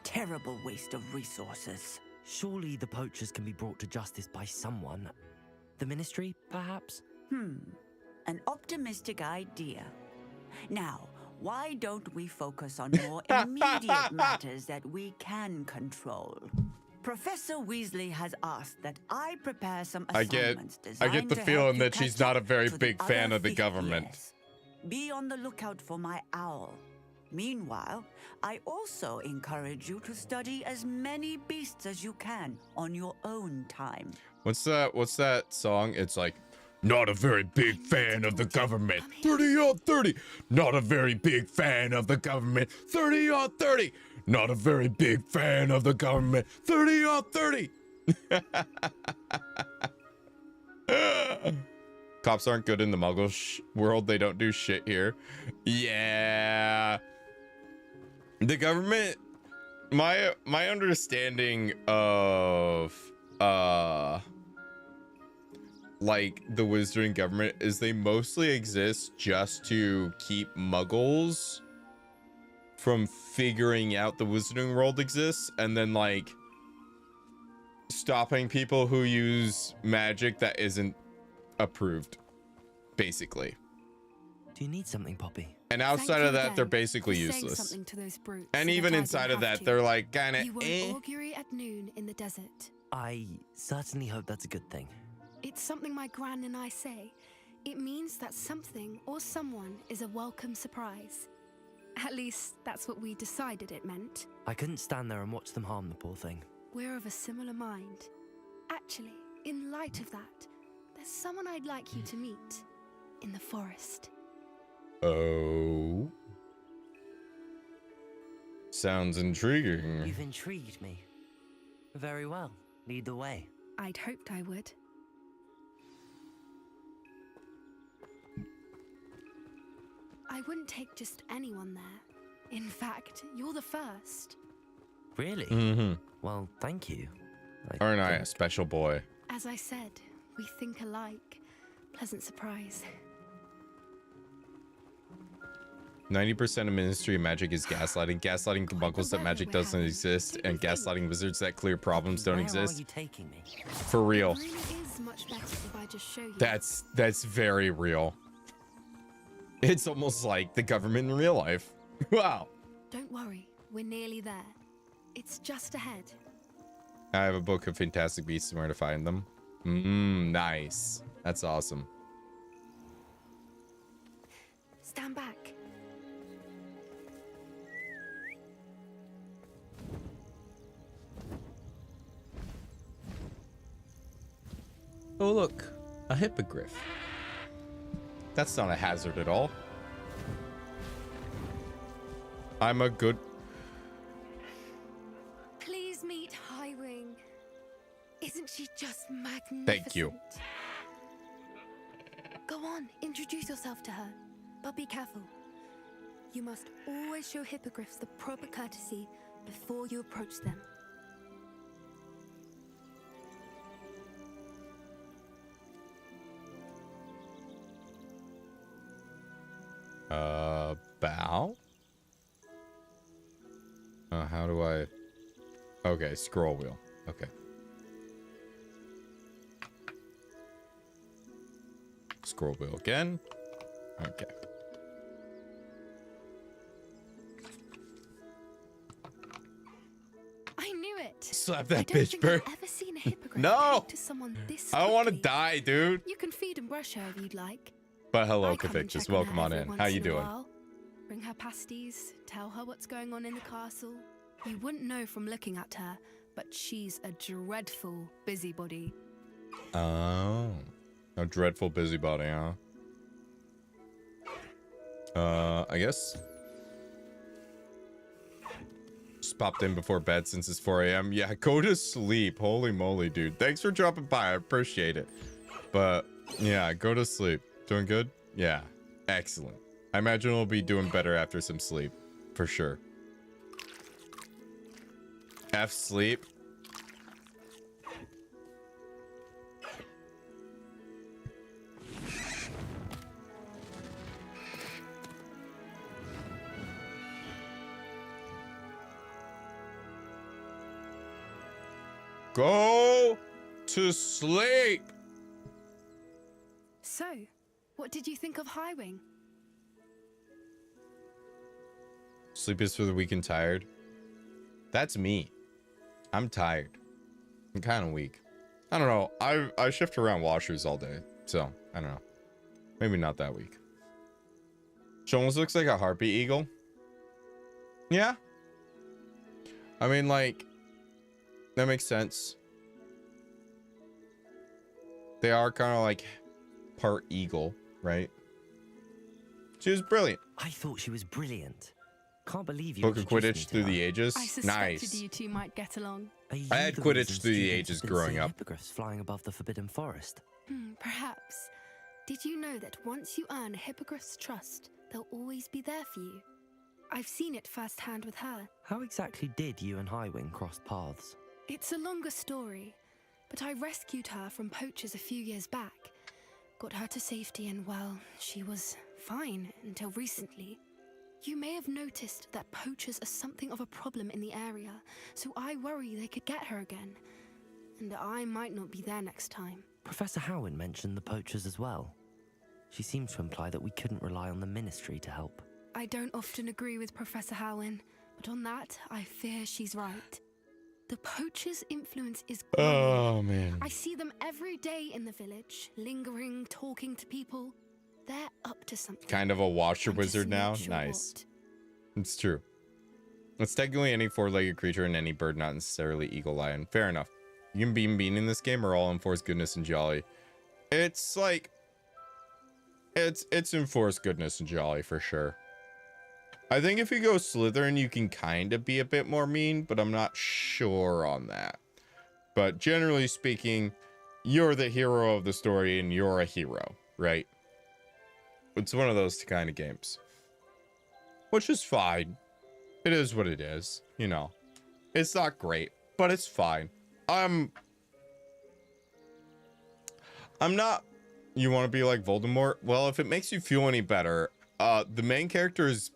Terrible waste of resources. Surely the poachers can be brought to justice by someone. The Ministry, perhaps? An optimistic idea. Now, why don't we focus on more immediate matters that we can control? Professor Weasley has asked that I prepare some I get assignments designed the to help feeling you that she's catch not a up very to the big fan other of the fifth government. years. Be on the lookout for my owl. Meanwhile, I also encourage you to study as many beasts as you can on your own time. What's that song? It's like, not a very big fan of the government. 30 on 30. Not a very big fan of the government. 30 on 30. Not a very big fan of the government. 30 on 30. Cops aren't good in the Muggle world. They don't do shit here. Yeah. The government, my understanding of like the wizarding government is they mostly exist just to keep Muggles from figuring out the wizarding world exists, and then like stopping people who use magic that isn't approved, basically. Do you need something, Poppy? And outside of that, they're basically useless. And even inside of that, they're like kind of You won't augury at noon in the desert. I certainly hope that's a good thing. It's something my gran and I say. It means that something or someone is a welcome surprise. At least, that's what we decided it meant. I couldn't stand there and watch them harm the poor thing. We're of a similar mind. Actually, in light of that, there's someone I'd like you to meet. In the forest. Oh. Sounds intriguing. You've intrigued me. Very well. Lead the way. I'd hoped I would. I wouldn't take just anyone there. In fact, you're the first. Really? Mm-hmm. Well, thank you. Aren't I a special boy? As I said, we think alike. Pleasant surprise. 90% of Ministry of Magic is gaslighting. Gaslighting debunkles that magic doesn't exist, and gaslighting wizards that clear problems don't exist. Where are you taking me? For real. It really is much better if I just show you. That's very real. It's almost like the government in real life. Wow. Don't worry, we're nearly there. It's just ahead. I have a book of fantastic beasts and where to find them. Nice. That's awesome. Stand back. Oh, look. A hippogriff. That's not a hazard at all. I'm a good... Please meet Highwing. Isn't she just magnificent? Thank you. Go on, introduce yourself to her. But be careful. You must always show hippogriffs the proper courtesy before you approach them. Bow? How do I... Okay, scroll wheel. Okay. Scroll wheel again. Okay. I knew it. Slap that I don't bitch, think Bert. I've ever seen a hippogriff No! talk to someone this I don't want to quickly. die, dude. You can feed and brush her if you'd like. But hello, I come and Kavictus. check Welcome her on every in. once How you in a doing? while. Bring her pasties, tell her what's going on in the castle. You wouldn't know from looking at her, but she's a dreadful busybody. Oh. A dreadful busybody, huh? I guess. Just popped in before bed since it's 4 a.m. Yeah, go to sleep. Holy moly, dude. Thanks for dropping by. I appreciate it. But, yeah, go to sleep. Doing good? Yeah. Excellent. I imagine we'll be doing better after some sleep. For sure. F sleep. Go to sleep. So, what did you think of Highwing? Sleep is for the weak and tired. That's me. I'm tired. I'm kind of weak. I don't know. I shift around washers all day. So, I don't know. Maybe not that weak. She almost looks like a harpy eagle. Yeah. I mean, like, that makes sense. They are kind of like part eagle, right? She was brilliant. I thought she was brilliant. Can't believe you Book of introduced me Quidditch to through her. the ages. I suspected Nice. you two might get along. Are you I had the Quidditch reason through the students ages have been growing seeing up. hippogriffs flying above the Forbidden Forest? Perhaps. Did you know that once you earn a hippogriff's trust, they'll always be there for you? I've seen it firsthand with her. How exactly did you and Highwing cross paths? It's a longer story, but I rescued her from poachers a few years back. Got her to safety and, well, she was fine until recently. You may have noticed that poachers are something of a problem in the area, so I worry they could get her again. And I might not be there next time. Professor Howin mentioned the poachers as well. She seemed to imply that we couldn't rely on the Ministry to help. I don't often agree with Professor Howin, but on that, I fear she's right. The poachers' influence is growing. Oh, man. I see them every day in the village, lingering, talking to people. They're up to something. Kind of a washer I'm just wizard now. not sure Nice. what. It's true. It's technically any four-legged creature and any bird, not necessarily eagle, lion. Fair enough. You can bean in this game or all enforce goodness and jolly. It's like... It's enforced goodness and jolly for sure. I think if you go Slytherin, you can kind of be a bit more mean, but I'm not sure on that. But generally speaking, you're the hero of the story and you're a hero, right? It's one of those kind of games. Which is fine. It is what it is, you know. It's not great, but it's fine. I'm not... You want to be like Voldemort? Well, if it makes you feel any better, the main character is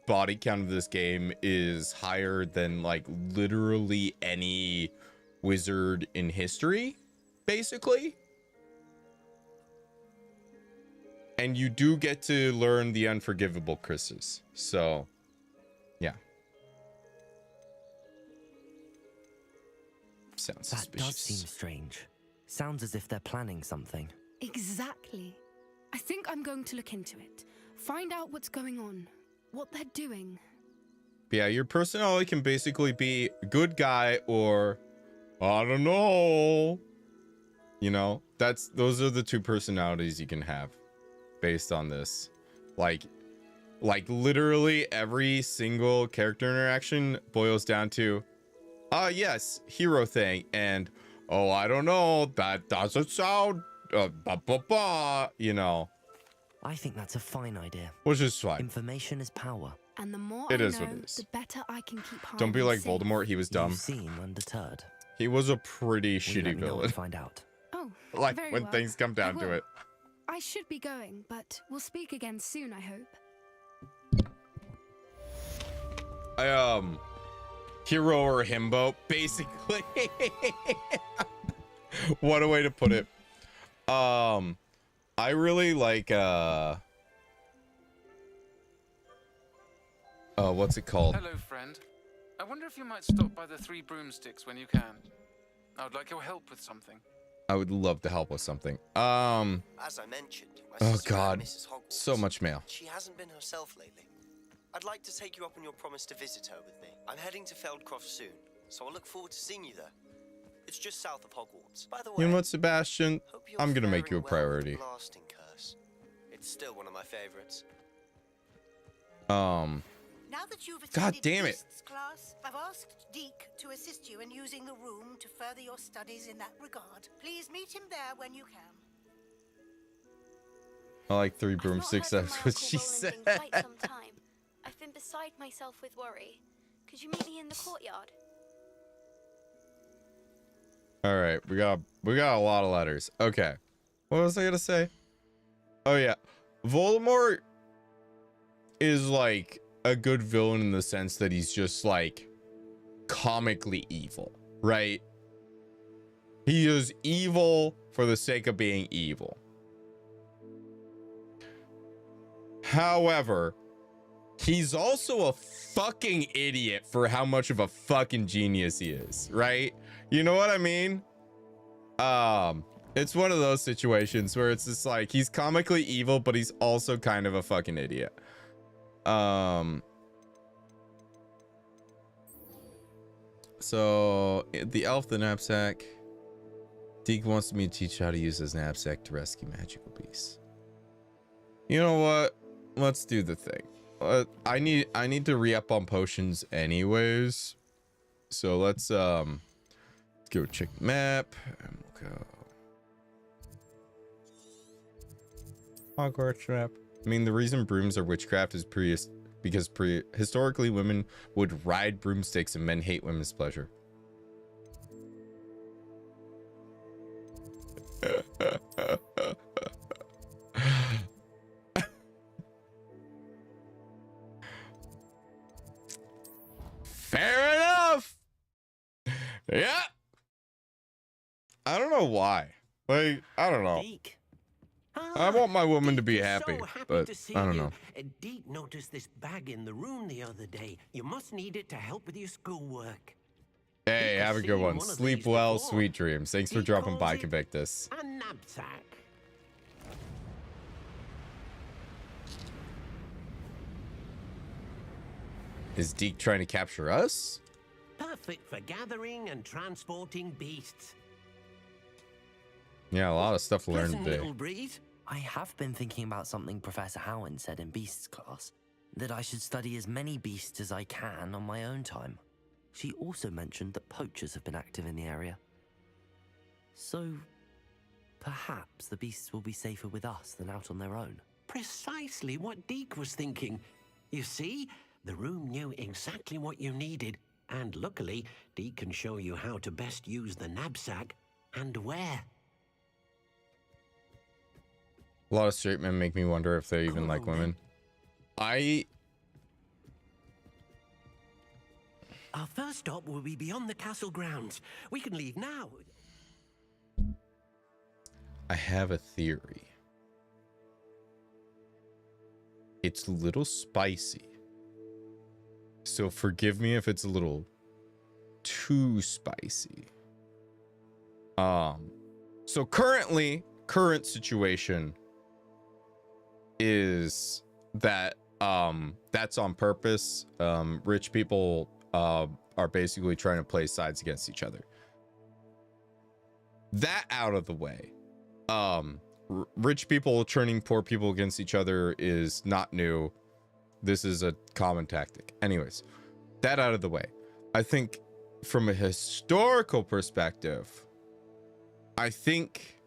body count of this game is higher than like literally any wizard in history, basically. And you do get to learn the unforgivable curses. So, yeah. Sounds That suspicious. does seem strange. Sounds as if they're planning something. Exactly. I think I'm going to look into it. Find out what's going on. What they're doing. Yeah, your personality can basically be good guy or I don't know. You know, those are the two personalities you can have based on this. Like literally every single character interaction boils down to yes, hero thing, and oh, I don't know, that doesn't sound you know. I think that's a fine idea. Which is fine. Information is power. And the more It I is know, what it is. the better I can keep Hiram Don't be like safe. Voldemort, he was dumb. You seem undeterred. He was a pretty Will you shitty let me know when villain. you find out. Oh, Like very when well. things come down I to will. it. I should be going, but we'll speak again soon, I hope. Hero or himbo, basically. What a way to put it. I really like what's it called? Hello, friend. I wonder if you might stop by the Three Broomsticks when you can. I would like your help with something. I would love to help with something. As I mentioned, my Oh sister god. Mrs. Hogwarts. So much mail. She hasn't been herself lately. I'd like to take you up on your promise to visit her with me. I'm heading to Feldcroft soon, so I'll look forward to seeing you there. It's just south of Hogwarts. By the way, You know what, Sebastian? hope you're I'm gonna make faring you a well with priority. the Blasting Curse. It's still one of my favorites. Now that you've God attended damn it. Beasts class, I've asked Deke to assist you in using the room to further your studies in that regard. Please meet him there when you can. I like Three Broomsticks, I've not that's heard what from she my Uncle said. Roland in quite some time. I've been beside myself with worry. Could you meet me in the courtyard? All right, we got a lot of letters. Okay, what was I gonna say? Oh yeah, Voldemort is like a good villain in the sense that he's just like comically evil, right? He is evil for the sake of being evil. However, he's also a fucking idiot for how much of a fucking genius he is, right? You know what I mean? It's one of those situations where it's just like he's comically evil, but he's also kind of a fucking idiot. So the elf, the knapsack. Deke wants me to teach you how to use his knapsack to rescue magical beasts. You know what? Let's do the thing. I need to re-up on potions anyways. So let's go check the map. And we'll go Hogwarts map. I mean, the reason brooms are witchcraft is because historically women would ride broomsticks and men hate women's pleasure. Fair enough. Yeah. I don't know why. Like, I don't know. I want my woman to be happy, but I don't know. Deke noticed this bag in the room the other day. You must need it to help with your schoolwork. Hey, have a good one. Sleep well, sweet dreams. Thanks for dropping by, Convictus. A knapsack. Is Deke trying to capture us? Perfect for gathering and transporting beasts. Yeah, a lot of stuff to learn Pleasant today. little breeze. I have been thinking about something Professor Howard said in Beasts class, that I should study as many beasts as I can on my own time. She also mentioned that poachers have been active in the area. So, perhaps the beasts will be safer with us than out on their own. Precisely what Deke was thinking. You see, the room knew exactly what you needed, and luckily, Deke can show you how to best use the knapsack and where. A lot of straight men make me wonder if they even like women. I Our first stop will be beyond the castle grounds. We can leave now. I have a theory. It's a little spicy. So forgive me if it's a little too spicy. So current situation is that that's on purpose. Rich people are basically trying to play sides against each other. That out of the way. Rich people turning poor people against each other is not new. This is a common tactic. Anyways, that out of the way. I think from a historical perspective, I think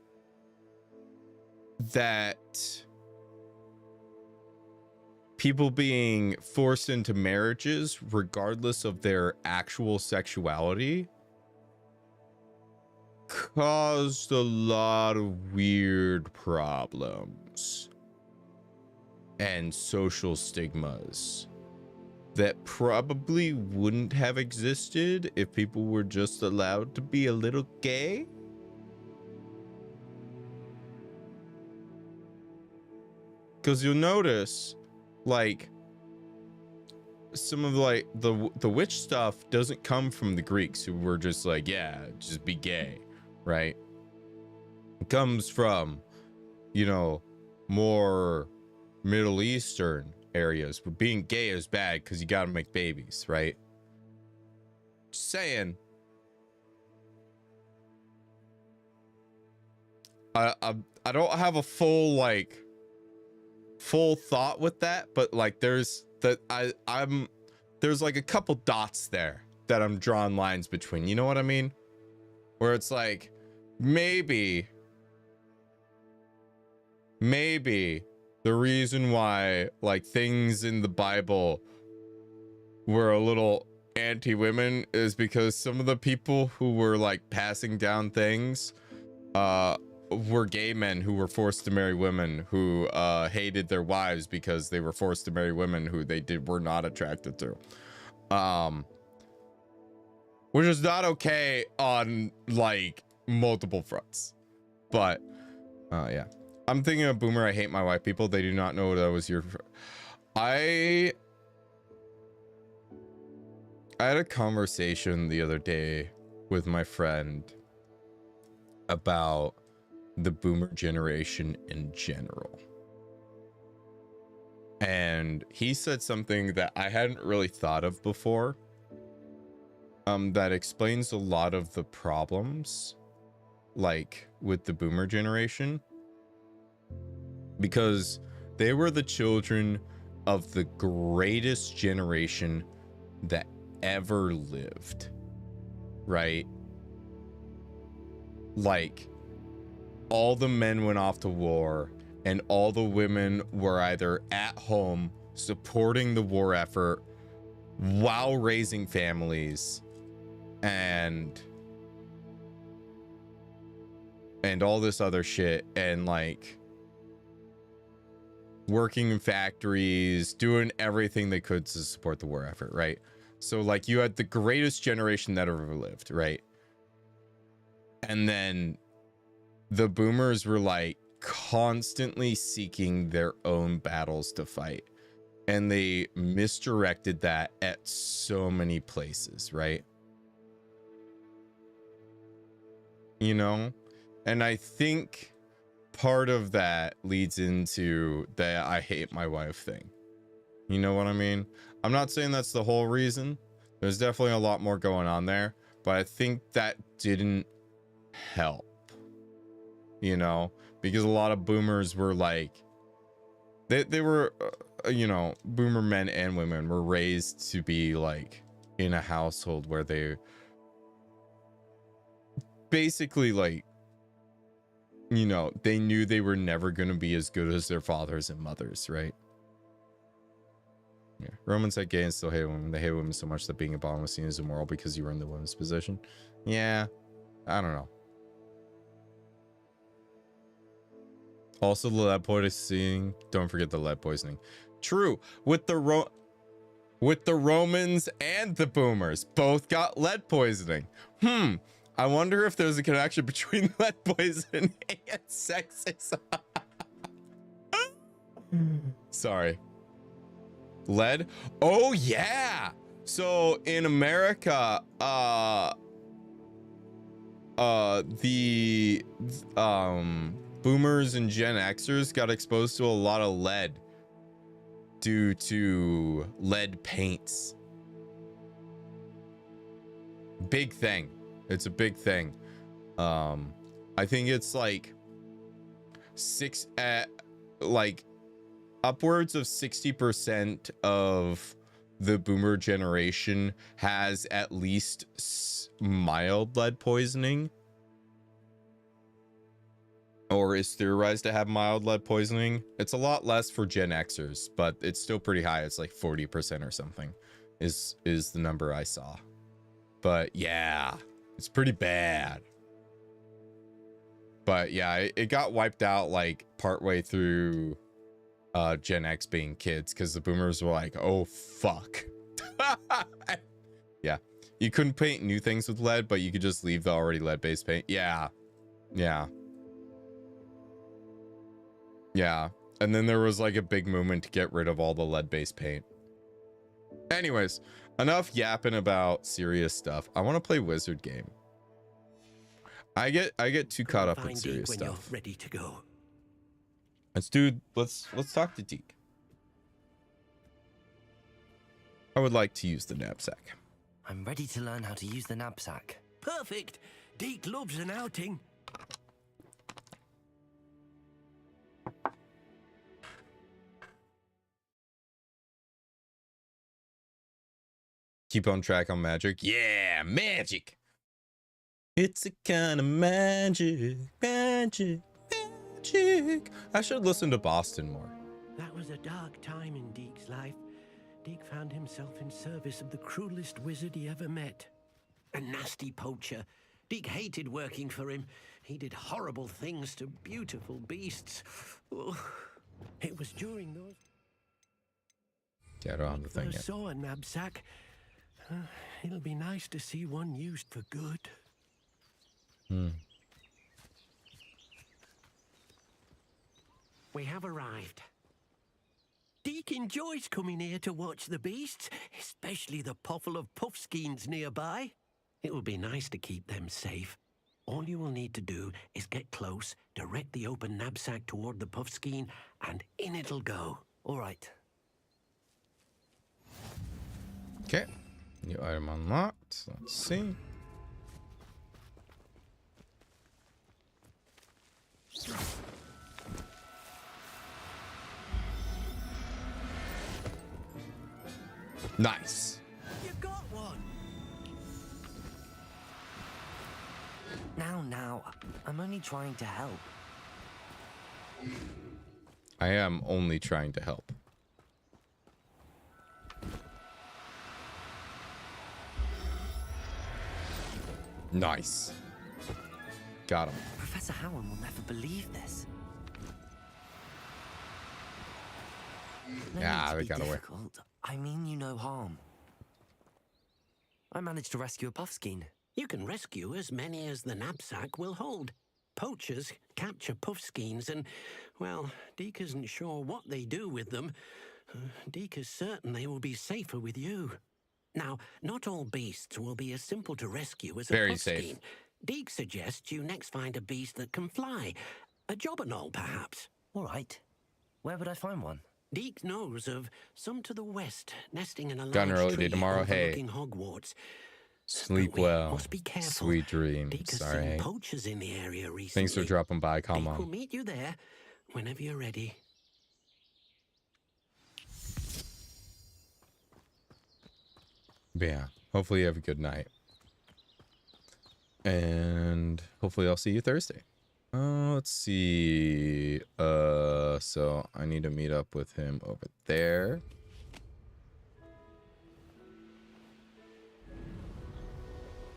that people being forced into marriages, regardless of their actual sexuality, caused a lot of weird problems and social stigmas that probably wouldn't have existed if people were just allowed to be a little gay. Because you'll notice, like, some of like the witch stuff doesn't come from the Greeks, who were just like, yeah, just be gay, right? It comes from, you know, more Middle Eastern areas where being gay is bad because you gotta make babies, right? Just saying. I don't have a full thought with that, but like there's like a couple dots there that I'm drawing lines between, you know what I mean? Where it's like maybe the reason why like things in the Bible were a little anti-women is because some of the people who were like passing down things were gay men who were forced to marry women who hated their wives because they were forced to marry women who they were not attracted to, which is not okay on like multiple fronts. But yeah, I'm thinking of Boomer, I hate my white people. They do not know that was your I had a conversation the other day with my friend about the boomer generation in general. And he said something that I hadn't really thought of before, that explains a lot of the problems like with the boomer generation, because they were the children of the greatest generation that ever lived, right? Like, all the men went off to war and all the women were either at home supporting the war effort while raising families and all this other shit, and like working in factories, doing everything they could to support the war effort, right? So like you had the greatest generation that ever lived, right? And then the boomers were like constantly seeking their own battles to fight, and they misdirected that at so many places, right? You know, and I think part of that leads into the I hate my wife thing. You know what I mean? I'm not saying that's the whole reason. There's definitely a lot more going on there, but I think that didn't help. You know, because a lot of boomers were like, they were, you know, boomer men and women were raised to be like in a household where they basically like, you know, they knew they were never going to be as good as their fathers and mothers, right? Yeah. Romans said gay and still hate women. They hate women so much that being a bottom was seen as immoral because you were in the women's position. Yeah, I don't know. Also, the lead poisoning. Don't forget the lead poisoning. True. With the with the Romans and the boomers. Both got lead poisoning. I wonder if there's a connection between lead poisoning and sexism. Sorry. Lead? Oh yeah. So in America, the boomers and Gen Xers got exposed to a lot of lead due to lead paints. Big thing. It's a big thing. I think it's like upwards of 60% of the boomer generation has at least mild lead poisoning, or is theorized to have mild lead poisoning. It's a lot less for Gen Xers, but it's still pretty high. It's like 40% or something is the number I saw. But yeah, it's pretty bad. But yeah, it got wiped out like partway through Gen X being kids, because the boomers were like, oh fuck. Yeah, you couldn't paint new things with lead, but you could just leave the already lead-based paint. Yeah. And then there was like a big movement to get rid of all the lead-based paint. Anyways, enough yapping about serious stuff. I want to play wizard game. I get too caught up in serious stuff. Ready to go. Let's talk to Deke. I would like to use the knapsack. I'm ready to learn how to use the knapsack. Perfect. Deke loves an outing. Keep on track on magic. Yeah, magic. It's a kind of magic. I should listen to Boston more. That was a dark time in Deke's life. Deke found himself in service of the cruelest wizard he ever met. A nasty poacher. Deke hated working for him. He did horrible things to beautiful beasts. Oh, it was during those... Yeah, I don't have the thing I yet. saw a knapsack. It'll be nice to see one used for good. We have arrived. Deke enjoys coming here to watch the beasts, especially the poffle of puffskeins nearby. It will be nice to keep them safe. All you will need to do is get close, direct the open knapsack toward the puffskein, and in it'll go. All right. Okay. New item unlocked. Let's see. Nice. You got one. Now, I'm only trying to help. I am only trying to help. Nice. Got him. Professor Howard will never believe this. Yeah, they got away. I mean you no harm. I managed to rescue a puffskein. You can rescue as many as the knapsack will hold. Poachers capture puffskeins and, well, Deke isn't sure what they do with them. Deke is certain they will be safer with you. Now, not all beasts will be as simple to rescue as a Very puffskein. safe. Deke suggests you next find a beast that can fly. A jobberknoll, perhaps. All right. Where would I find one? Deke knows of some to the west, nesting in a Got an large early day tree tomorrow. Hey. overlooking Hogwarts. Sleep But we well. must be careful. Sweet dreams. Deke has Sorry. seen poachers in the area recently. Thanks for dropping by. Come Deke will on. meet you there whenever you're ready. But yeah. Hopefully you have a good night. And hopefully I'll see you Thursday. Let's see. So I need to meet up with him over there.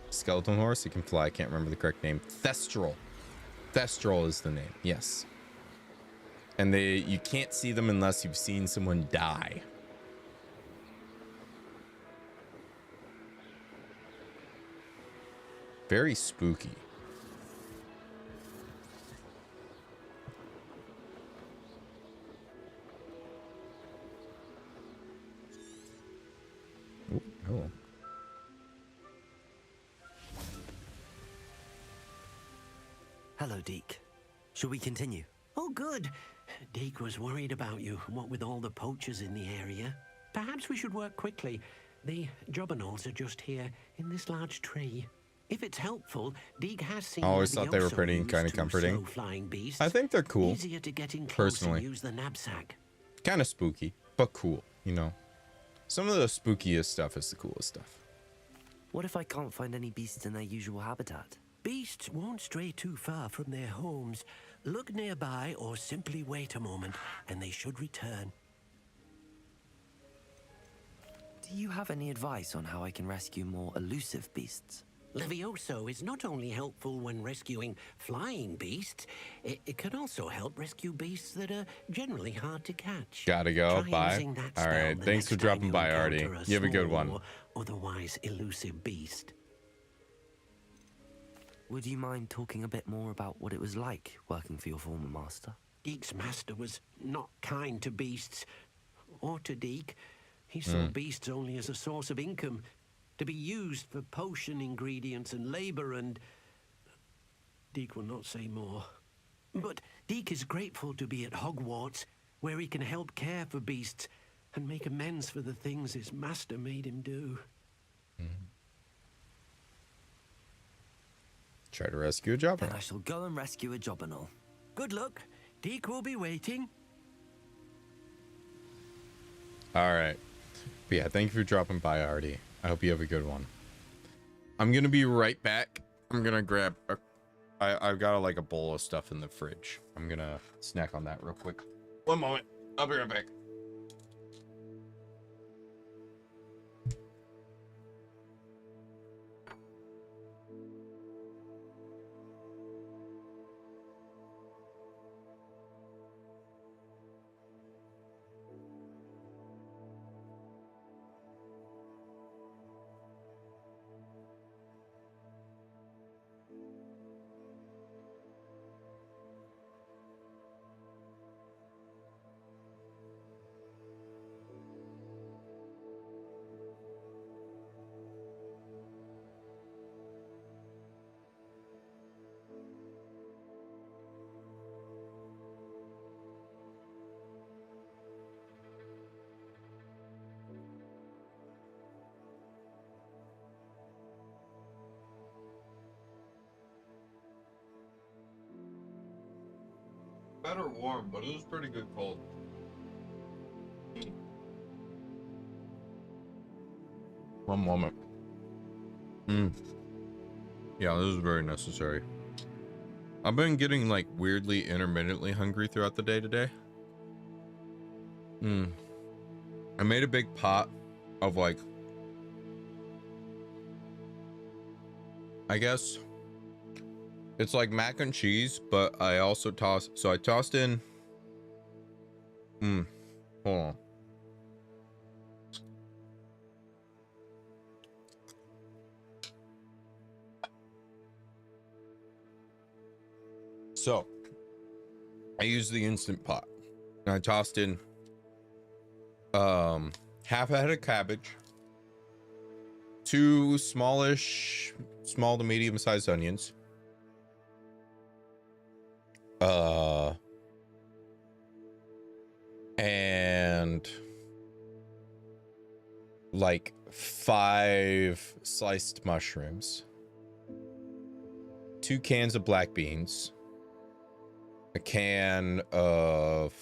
Skeleton horse, he can fly. I can't remember the correct name. Thestral. Thestral is the name. Yes. And you can't see them unless you've seen someone die. Very spooky. Oh, hello. Hello, Deke. Shall we continue? Oh, good. Deke was worried about you, what with all the poachers in the area. Perhaps we should work quickly. The jobberknolls are just here, in this large tree. If it's helpful, Deke has seen. I always thought they were pretty and kind of comforting. I think they're cool. Easier to get in close personally. and use the knapsack. Kind of spooky, but cool, you know. Some of the spookiest stuff is the coolest stuff. What if I can't find any beasts in their usual habitat? Beasts won't stray too far from their homes. Look nearby or simply wait a moment, and they should return. Do you have any advice on how I can rescue more elusive beasts? Levioso is not only helpful when rescuing flying beasts, it can also help rescue beasts that are generally hard to catch. Gotta go. Try Bye. using that All spell right. the Thanks for next dropping time by, Artie. encounter a You have a good small one. or otherwise elusive beast. Would you mind talking a bit more about what it was like working for your former master? Deke's master was not kind to beasts, or to Deke. He saw beasts only as a source of income, to be used for potion ingredients and labor, and Deke will not say more. But Deke is grateful to be at Hogwarts, where he can help care for beasts and make amends for the things his master made him do. Try to rescue a jobber. Then I shall go and rescue a jobberknoll. Good luck. Deke will be waiting. All right. But yeah, thank you for dropping by, Artie. I hope you have a good one. I'm gonna be right back. I'm gonna grab I've got like a bowl of stuff in the fridge. I'm gonna snack on that real quick. One moment. I'll be right back. Better warm, but it was pretty good cold. One moment. Yeah, this is very necessary. I've been getting like weirdly intermittently hungry throughout the day today. I made a big pot of like, I guess it's like mac and cheese, but I also tossed in, hold on. So I used the Instant Pot and I tossed in half a head of cabbage, 2 small to medium sized onions, and like 5 sliced mushrooms, 2 cans of black beans, a can of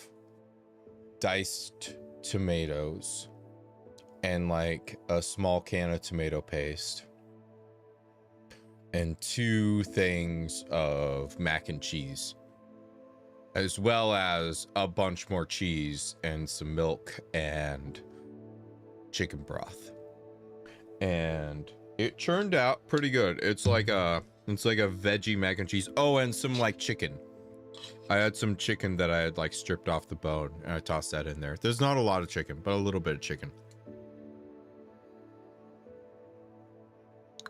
diced tomatoes, and like a small can of tomato paste, and 2 things of mac and cheese, as well as a bunch more cheese and some milk and chicken broth. And it turned out pretty good. It's like a veggie mac and cheese. Oh, and some like chicken. I had some chicken that I had like stripped off the bone and I tossed that in there. There's not a lot of chicken, but a little bit of chicken.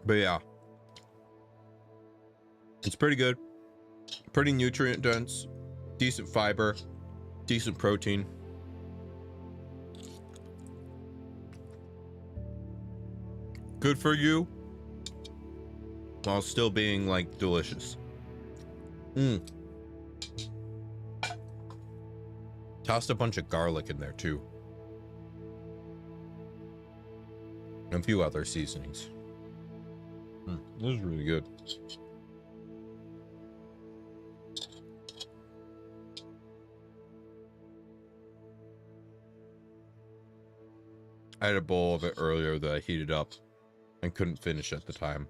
But yeah, It's pretty good. Pretty nutrient dense. Decent fiber. Decent protein. Good for you. While still being, like, delicious. Tossed a bunch of garlic in there, too. And a few other seasonings. This is really good. I had a bowl of it earlier that I heated up and couldn't finish at the time.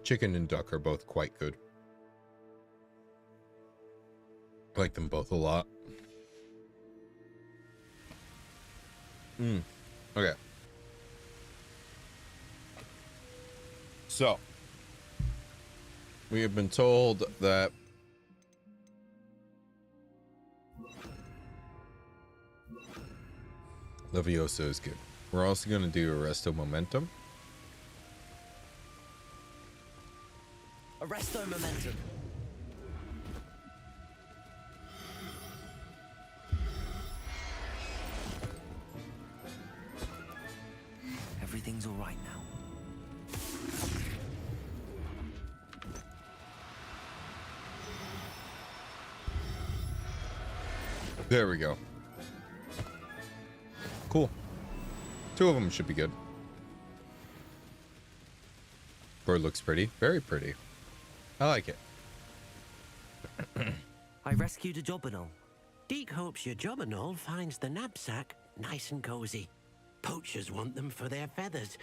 Chicken and duck are both quite good. I like them both a lot. Okay. So, we have been told that Leviosa is good. We're also going to do Arresto Momentum. Arresto Momentum. Everything's all right now. There we go. Cool. 2 of them should be good. Bird looks pretty. Very pretty. I like it. I rescued a Jobberknoll. Deke hopes your Jobberknoll finds the knapsack nice and cozy. Poachers want them for their feathers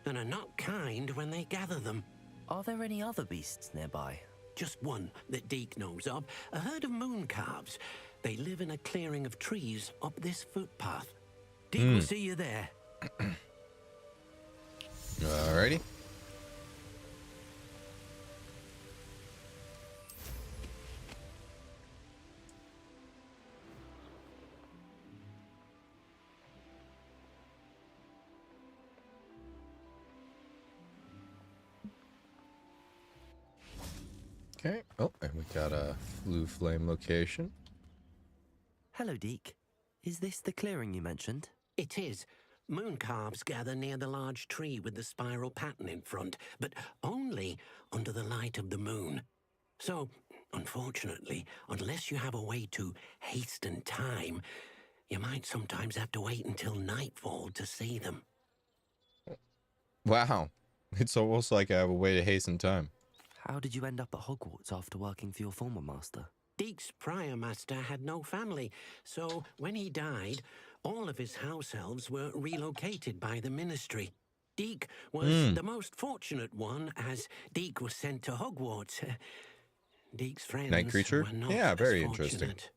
and are not kind when they gather them. Are there any other beasts nearby? Just one that Deke knows of, a herd of moon calves. They live in a clearing of trees up this footpath. Deke will see you there. Alrighty. Okay. Oh, and we got a blue flame location. Hello, Deke. Is this the clearing you mentioned? It is. Moon calves gather near the large tree with the spiral pattern in front, but only under the light of the moon. So, unfortunately, unless you have a way to hasten time, you might sometimes have to wait until nightfall to see them. Wow. It's almost like I have a way to hasten time. How did you end up at Hogwarts after working for your former master? Deke's prior master had no family, so when he died, all of his house elves were relocated by the ministry. Deke was the most fortunate one, as Deke was sent to Hogwarts. Deke's friends Night creature? were not Yeah, very as interesting. fortunate.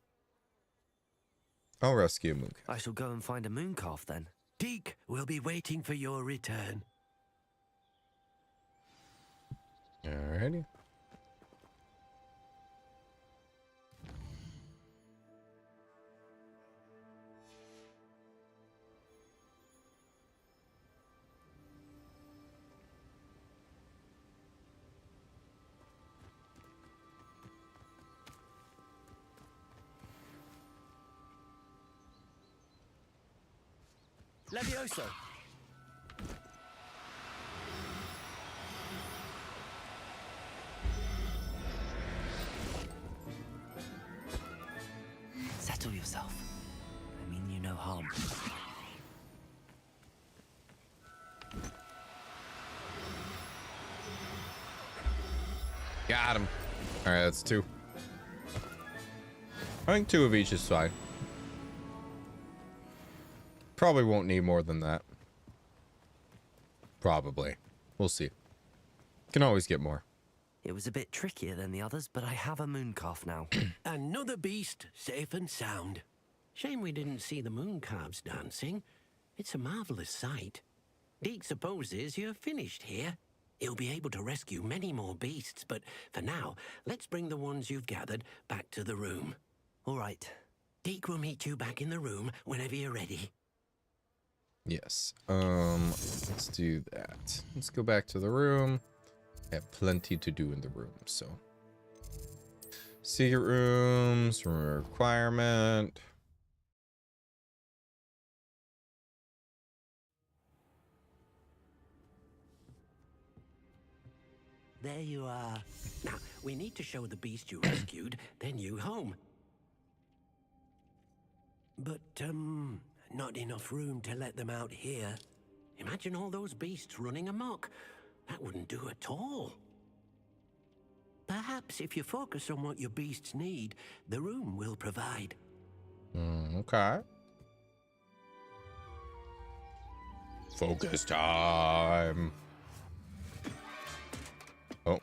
I'll rescue a moon. I shall go and find a moon calf then. Deke will be waiting for your return. Alrighty. Levioso! Settle yourself. I mean you no harm. Got him. Alright, that's 2. I think 2 of each is fine. Probably won't need more than that. Probably. We'll see. Can always get more. It was a bit trickier than the others, but I have a moon calf now. Another beast, safe and sound. Shame we didn't see the moon calves dancing. It's a marvelous sight. Deke supposes you're finished here. He'll be able to rescue many more beasts, but for now, let's bring the ones you've gathered back to the room. All right. Deke will meet you back in the room whenever you're ready. Yes. Let's do that. Let's go back to the room. I have plenty to do in the room, so. Secret rooms, requirement. There you are. Now, we need to show the beast you rescued their new home. But, not enough room to let them out here. Imagine all those beasts running amok. That wouldn't do at all. Perhaps if you focus on what your beasts need, the room will provide. Okay. Focus time. Oh.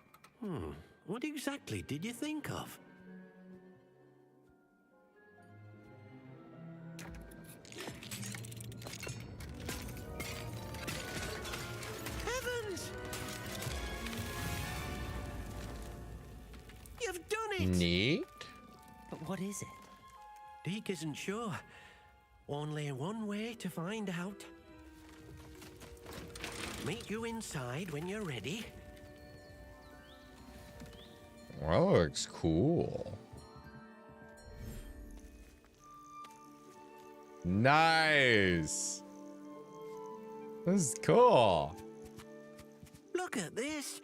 What exactly did you think of? Heavens! You've done it! Neat. But what is it? Deke isn't sure. Only one way to find out. Meet you inside when you're ready. Well, that looks cool. Nice. This is cool. Look at this.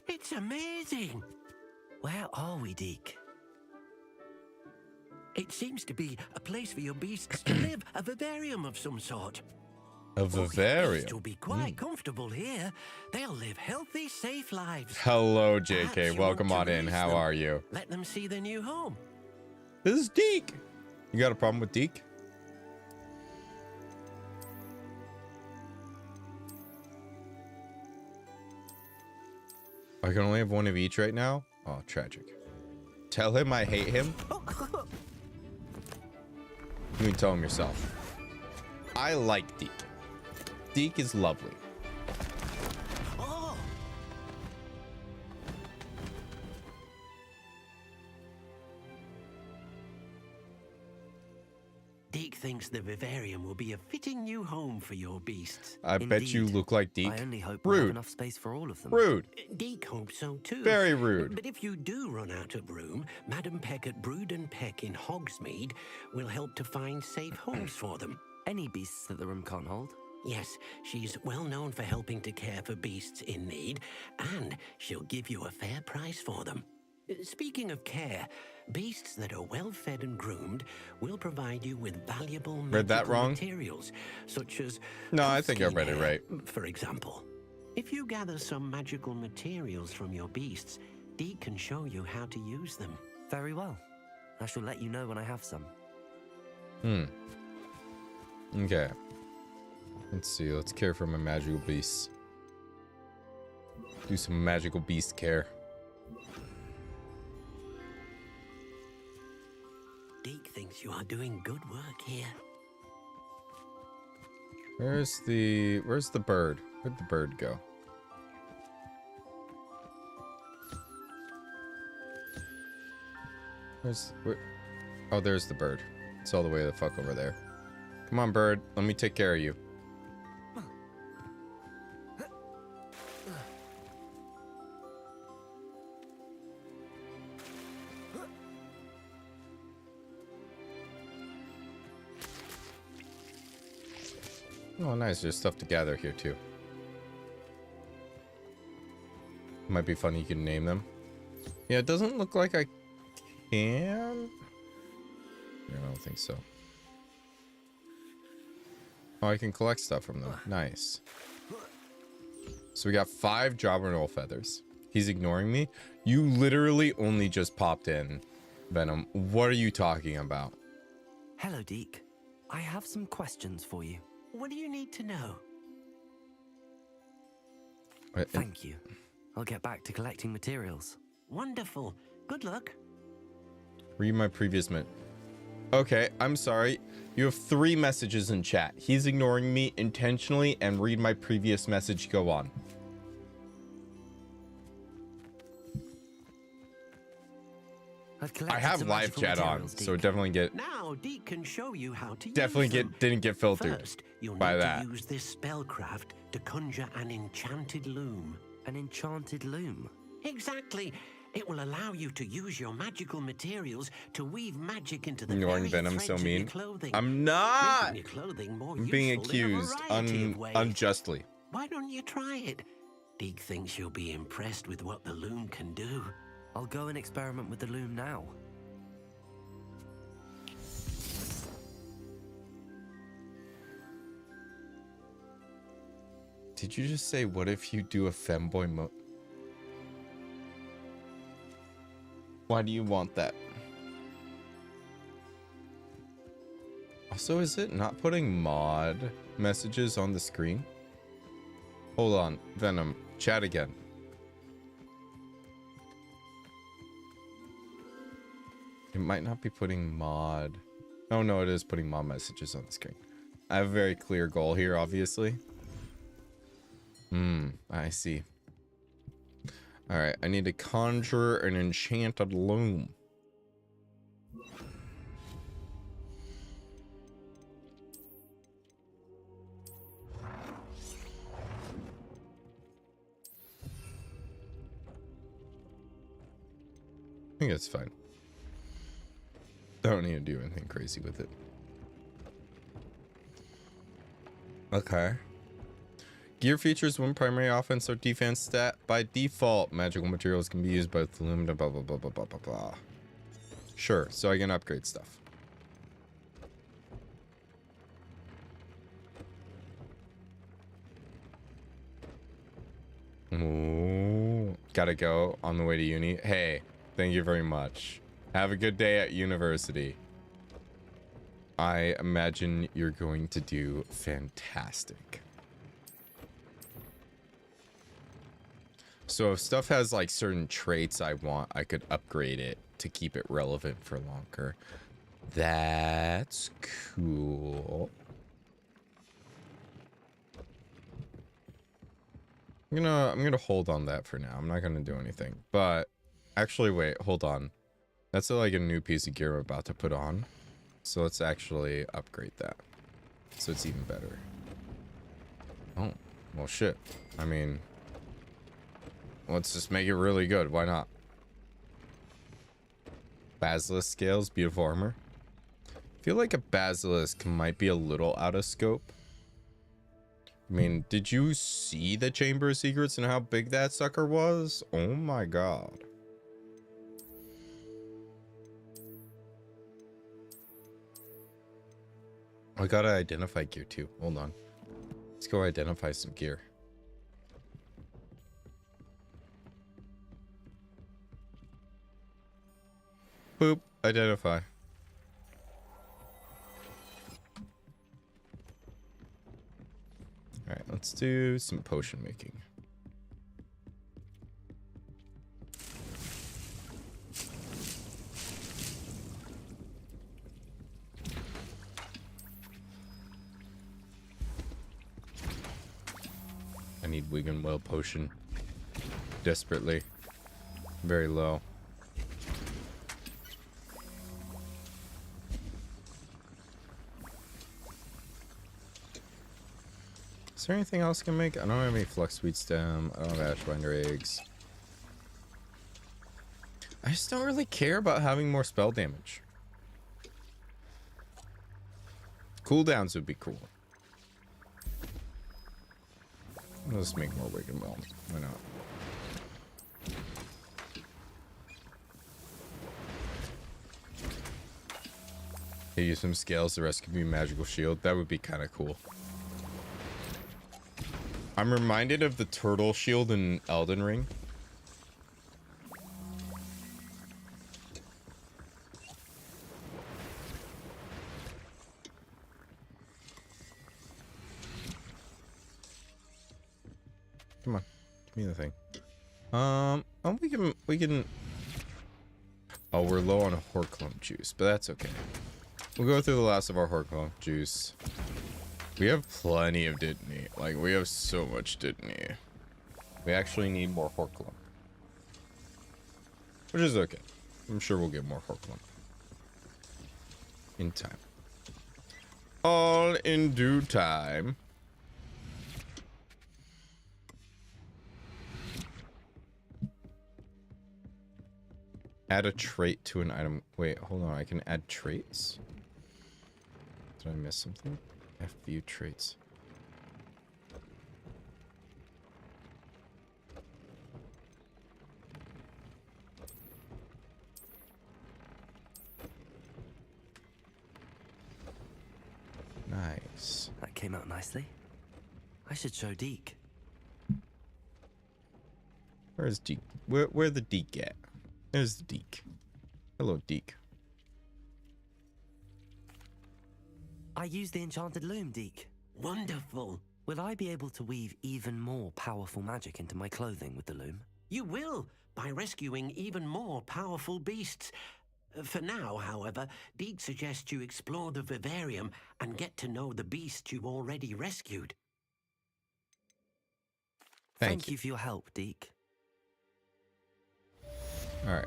It's amazing. Where are we, Deke? It seems to be a place for your beasts to live, a vivarium of some sort. A vivarium? Beasts will be quite comfortable here. They'll live healthy, safe lives. Hello, Perhaps JK. you Welcome want on to in. release How them. are you? Let them see their new home. This is Deke. You got a problem with Deke? I can only have one of each right now? Oh, tragic. Tell him I hate him? You can tell him yourself. I like Deke. Deke is lovely. Oh! Deke thinks the vivarium will be a fitting new home for your beasts. I bet you look like Deke. I only hope we have Rude. enough space for all of them. Rude. Deke hopes so too. Very rude. But if you do run out of room, Madam Peck at Brood and Peck in Hogsmeade will help to find safe homes for them. Any beasts that the room can't hold? Yes, she's well known for helping to care for beasts in need, and she'll give you a fair price for them. Speaking of care, beasts that are well fed and groomed will provide you with valuable Read that magical wrong? materials, such as No, I think I skin read it hair, right. for example. If you gather some magical materials from your beasts, Deke can show you how to use them. Very well. I shall let you know when I have some. Okay. Let's see. Let's care for my magical beasts. Do some magical beast care. Deke thinks you are doing good work here. Where's the bird? Where'd the bird go? Oh, there's the bird. It's all the way the fuck over there. Come on, bird. Let me take care of you. Oh, nice. There's stuff to gather here, too. Might be funny you can name them. Yeah, it doesn't look like I can. I don't think so. Oh, I can collect stuff from them. Nice. So we got 5 jobber knoll feathers. He's ignoring me. You literally only just popped in, Venom. What are you talking about? Hello, Deke. I have some questions for you. What do you need to know? Thank you. I'll get back to collecting materials. Wonderful. Good luck. Read my previous Okay, I'm sorry. You have 3 messages in chat. He's ignoring me intentionally, and read my previous message. Go on. I have live chat on, so definitely get. Now Deke can show you how to Definitely use them. didn't get filtered First, you'll by need that. to use this spellcraft to conjure an enchanted loom. An enchanted loom? Exactly. It will allow you to use your magical materials to weave magic into the Ignoring very Venom threads so of your mean. clothing. I'm not. Making your clothing more I'm being useful in a accused variety of ways. unjustly. Why don't you try it? Deke thinks you'll be impressed with what the loom can do. I'll go and experiment with the loom now. Did you just say, what if you do a femboy mode? Why do you want that? Also, is it not putting mod messages on the screen? Hold on, Venom, chat again. It might not be putting mod. Oh no, it is putting mod messages on the screen. I have a very clear goal here, obviously. I see. Alright, I need to conjure an enchanted loom. I think that's fine. Don't need to do anything crazy with it. Okay. Gear features one primary offense or defense stat. By default, magical materials can be used by the loom to blah blah blah blah blah blah blah. Sure, so I can upgrade stuff. Ooh, gotta go on the way to uni. Hey, thank you very much. Have a good day at university. I imagine you're going to do fantastic. So if stuff has like certain traits I want, I could upgrade it to keep it relevant for longer. That's cool. I'm gonna hold on that for now. I'm not gonna do anything. But actually, wait, hold on. That's like a new piece of gear I'm about to put on. So let's actually upgrade that, so it's even better. Oh, well, shit. I mean, let's just make it really good. Why not? Basilisk scales, beautiful armor. I feel like a basilisk might be a little out of scope. I mean, did you see the Chamber of Secrets and how big that sucker was? Oh my god. I gotta identify gear too. Hold on. Let's go identify some gear. Boop. Identify. Alright, let's do some potion making. I need Wigan Well potion desperately. Very low. Is there anything else I can make? I don't have any flux sweet stem. I don't have ashbinder eggs. I just don't really care about having more spell damage. Cooldowns would be cool. Let's make more Wigan Well. Why not? Hey, use some scales, the rest could be magical shield. That would be kind of cool. I'm reminded of the turtle shield in Elden Ring. Come on, give me the thing. Oh, we can. Oh, we're low on Horklump juice, but that's okay. We'll go through the last of our Horklump juice. We have plenty of Dittany. Like, we have so much Dittany. We actually need more Horklump, which is okay. I'm sure we'll get more Horklump in time. All in due time. Add a trait to an item. Wait, hold on. I can add traits? Did I miss something? View traits. Nice. That came out nicely. I should show Deke. Where's Deke? Where the Deke at? There's the Deke. Hello, Deke. I use the enchanted loom, Deke. Wonderful. Will I be able to weave even more powerful magic into my clothing with the loom? You will, by rescuing even more powerful beasts. For now, however, Deke suggests you explore the vivarium and get to know the beasts you've already rescued. Thank you for your help, Deke. Alright.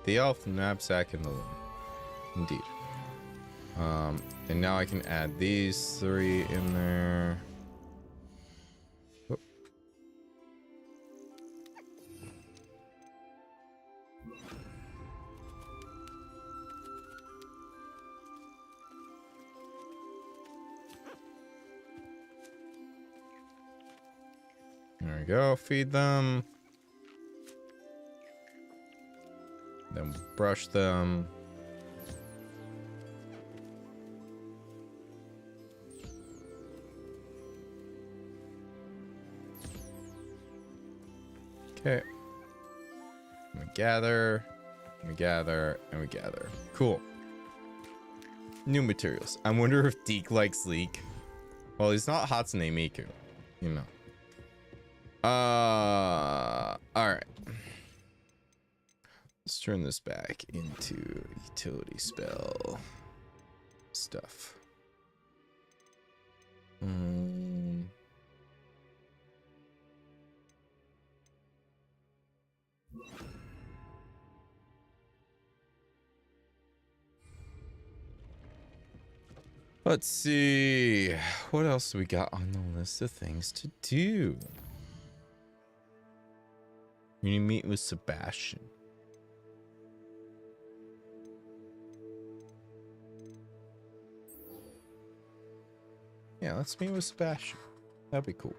The elf, the knapsack, and the loom. Indeed. And now I can add these 3 in there. Whoop. There we go. Feed them. Then brush them. Okay. We gather, we gather, and we gather. Cool. New materials. I wonder if Deke likes leek. Well, he's not Hatsune Miku, you know. Alright. Let's turn this back into utility spell stuff. Let's see. What else do we got on the list of things to do? We need to meet with Sebastian. Yeah, let's meet with Sebastian. That'd be cool.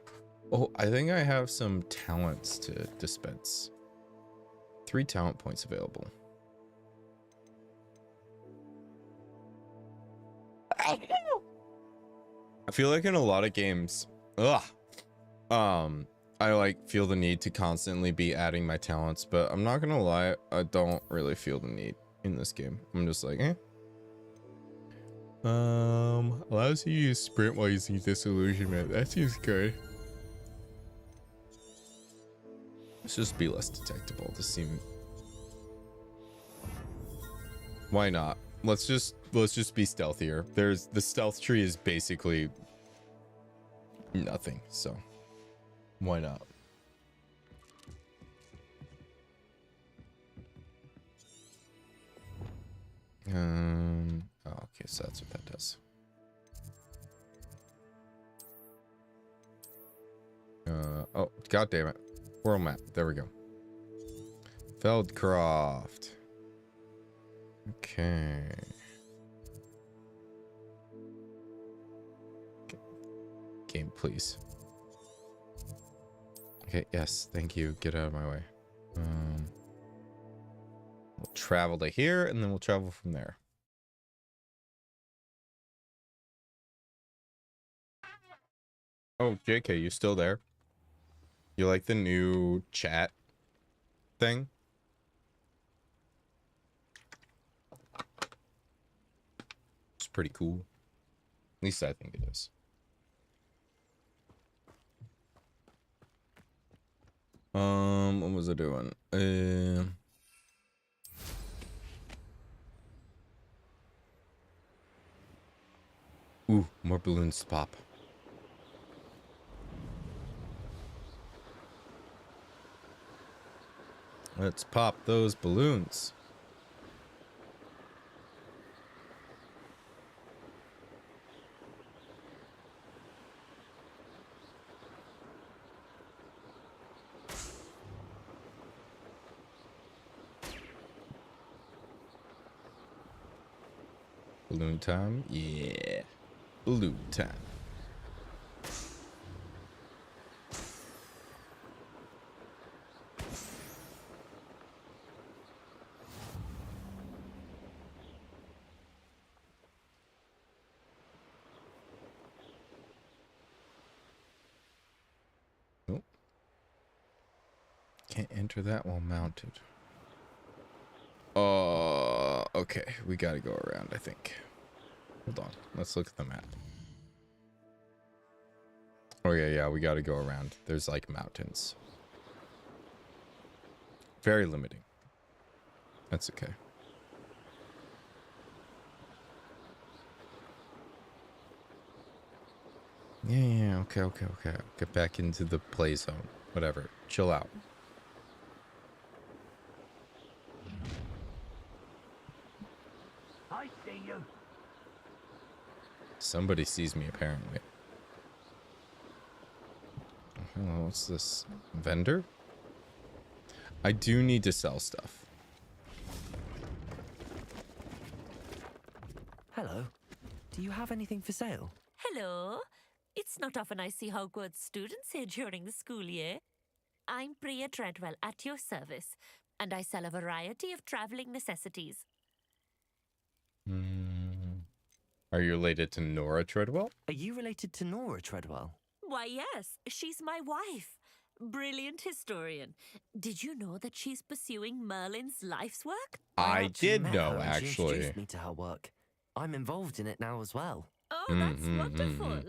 Oh, I think I have some talents to dispense. 3 talent points available. I feel like in a lot of games, I like feel the need to constantly be adding my talents, but I'm not gonna lie, I don't really feel the need in this game. I'm just like, eh. Allows you to use sprint while using disillusionment. That seems good. Let's just be less detectable to seem. Why not? Let's just be stealthier. There's the stealth tree is basically nothing, so why not? Oh, okay, so that's what that does. Oh, god damn it. World map. There we go. Feldcroft. Okay. Game, please. Okay, yes, thank you. Get out of my way. We'll travel to here, and then we'll travel from there. Oh, JK, you still there? You like the new chat thing? It's pretty cool. At least I think it is. What was I doing? Ooh, more balloons to pop. Let's pop those balloons. Balloon time? Yeah. Balloon time. Nope. Can't enter that while mounted. Okay. We gotta go around, I think. Hold on. Let's look at the map. Oh, yeah, we gotta go around. There's, like, mountains. Very limiting. That's okay. Yeah, okay. Get back into the play zone. Whatever. Chill out. I see you. Somebody sees me, apparently. Hello, what's this? Vendor? I do need to sell stuff. Hello. Do you have anything for sale? Hello. It's not often I see Hogwarts students here during the school year. I'm Priya Treadwell at your service, and I sell a variety of traveling necessities. Are you related to Nora Treadwell? Are you related to Nora Treadwell? Why, yes, she's my wife. Brilliant historian. Did you know that she's pursuing Merlin's life's work? I did met know, her and actually. She introduced me to her work. I'm involved in it now as well. Oh, that's wonderful.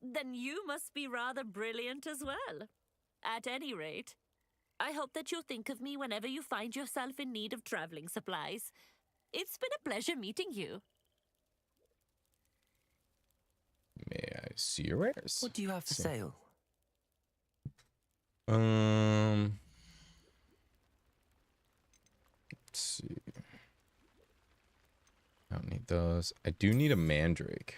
Then you must be rather brilliant as well. At any rate, I hope that you'll think of me whenever you find yourself in need of traveling supplies. It's been a pleasure meeting you. May I see your wares? What do you have for sale? Let's see. I don't need those. I do need a mandrake.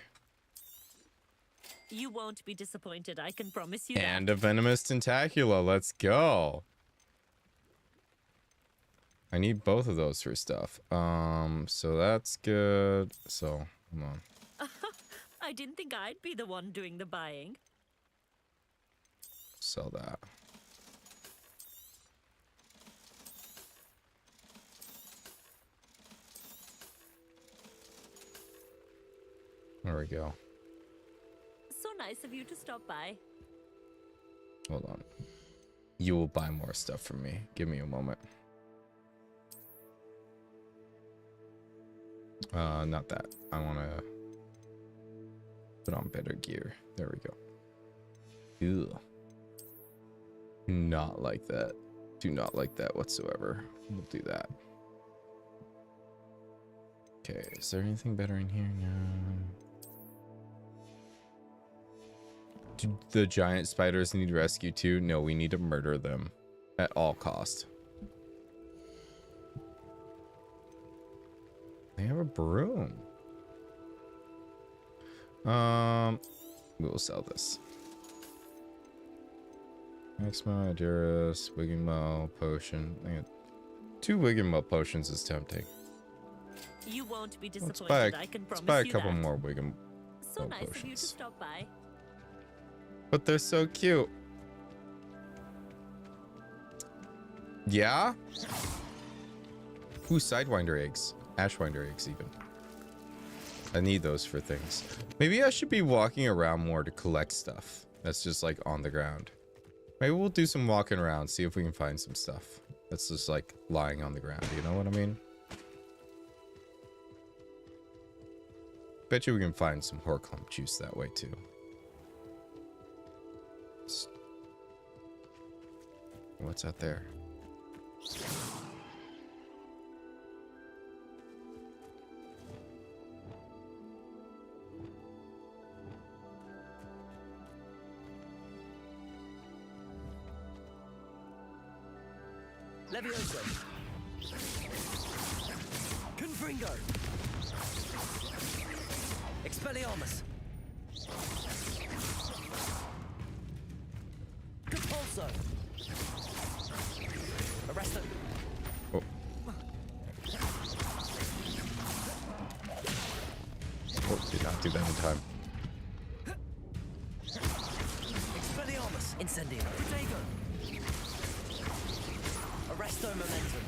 You won't be disappointed, I can promise you And that. a venomous tentacula. Let's go. I need both of those for stuff. So that's good. So, hold on. I didn't think I'd be the one doing the buying. Sell that. There we go. So nice of you to stop by. Hold on. You will buy more stuff from me. Give me a moment. Not that. I want to put on better gear. There we go. Ew. Not like that. Do not like that whatsoever. We'll do that. Okay, is there anything better in here? No. Do the giant spiders need rescue too? No, we need to murder them at all cost. They have a broom. We will sell this. Maxima, Adurus, Wiggenwell potion. I got 2 Wiggenwell potions is tempting. You won't be Let's disappointed, buy, I can let's promise buy a you couple that. more Wiggenwell So nice of you to potions. stop by. But they're so cute. Yeah? Ooh, Sidewinder eggs. Ashwinder eggs, even. I need those for things. Maybe I should be walking around more to collect stuff that's just, like, on the ground. Maybe we'll do some walking around, see if we can find some stuff that's just, like, lying on the ground. You know what I mean? Bet you we can find some Horcrux juice that way, too. What's out there? Levioso. Confringo. Expelliarmus. Compulso. Arresto. Oh. Oh, did not do that in time. Expelliarmus. Incendio. Protego. Arresto momentum.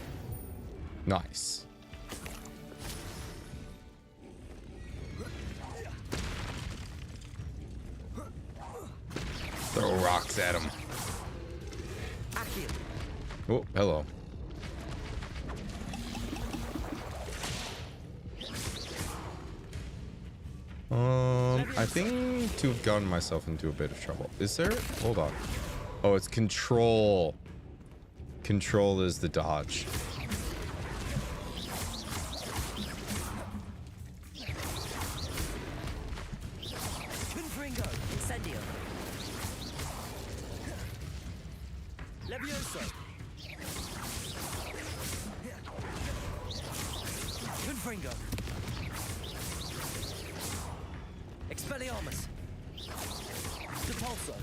Nice. Throw rocks at him. Oh, hello. I think to have gotten myself into a bit of trouble. Is there? Hold on. Oh, it's control. Control is the dodge. Confringo. Incendio. Levioso. Confringo. Expelliarmus. Depulso.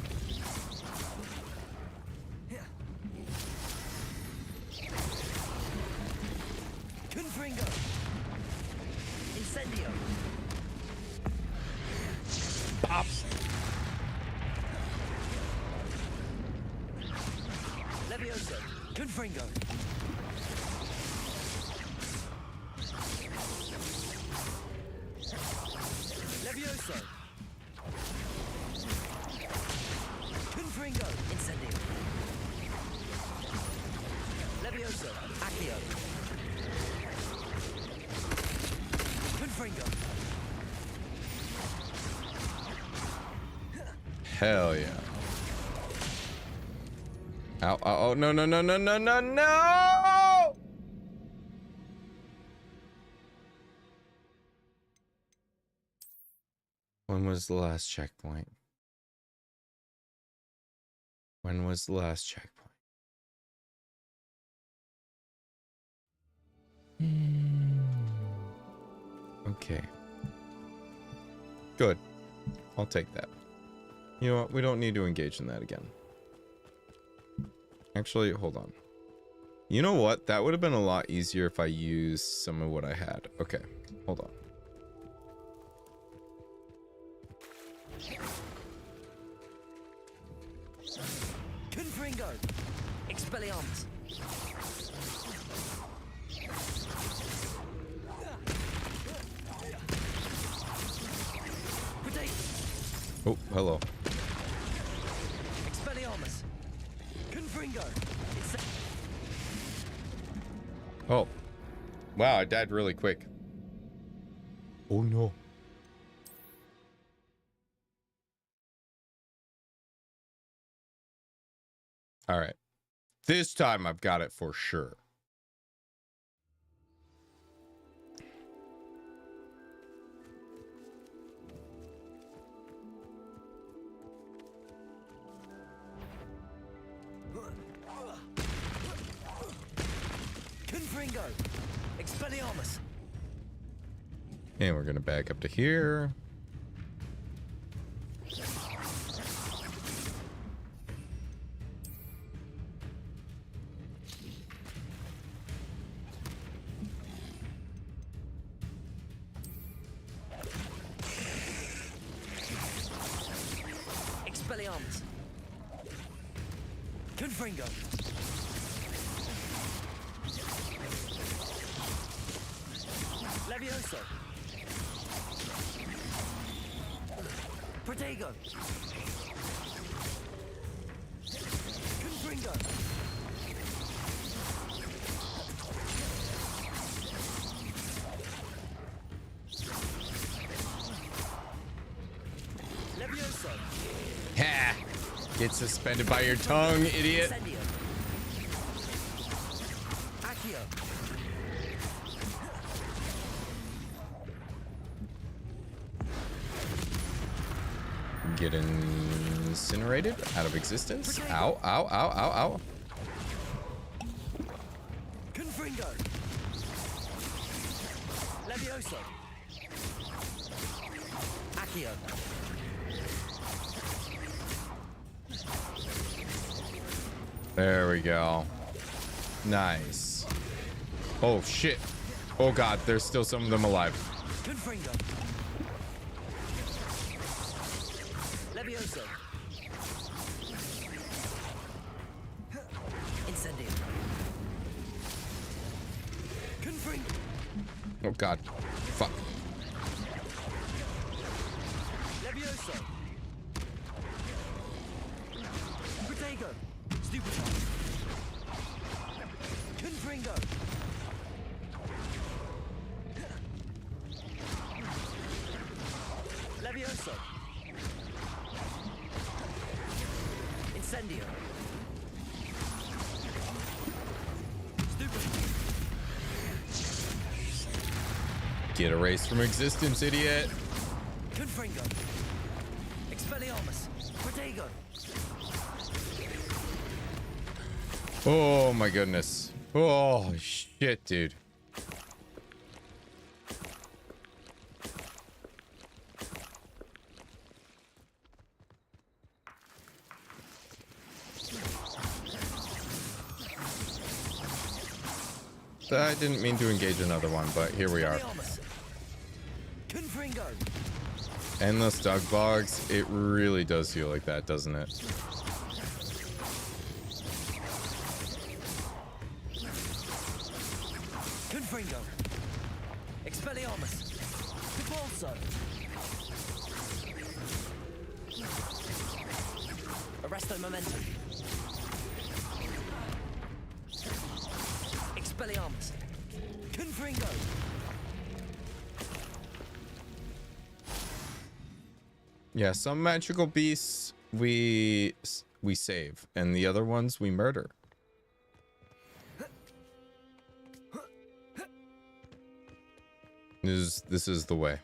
Confringo. Incendio. Pops. Levioso. Confringo. Levioso. Confringo. Incendio. Levioso. Accio. Confringo. Hell yeah. Ow, ow, oh, no, no, no, no, no, no, no! When was the last checkpoint? When was the last checkpoint? Okay. Good. I'll take that. You know what? We don't need to engage in that again. Actually, hold on. You know what? That would have been a lot easier if I used some of what I had. Okay, hold on. Confringo. Expelliarmus. Oh, hello. Expelliarmus. Confringo. Oh. Wow, I died really quick. Oh no. All right. This time I've got it for sure. Confringo. Expelliarmus. And we're gonna back up to here. Expelliarmus. Confringo. Levioso. Protego. Confringo. Levioso. Ha! Get suspended by your tongue, idiot. Accio. Get incinerated out of existence. Ow, ow, ow, ow, ow. Confringo. Levioso. Accio. There we go. Nice. Oh shit. Oh god, there's still some of them alive. Confringo. Levioso. Incendio. Confringo. Oh god. Fuck. Levioso. Protego. Stupefy. Confringo. Levioso. Incendio. Stupefy. Get erased from existence, idiot. Confringo. Expelliarmus. Protego. Oh my goodness. Oh shit, dude. I didn't mean to engage another one, but here we are. Confringo. Endless dog bogs. It really does feel like that, doesn't it? Confringo. Expelliarmus. Repulso. Arresto momentum. Expelliarmus. Confringo. Yeah, some magical beasts we save, and the other ones we murder. This is the way.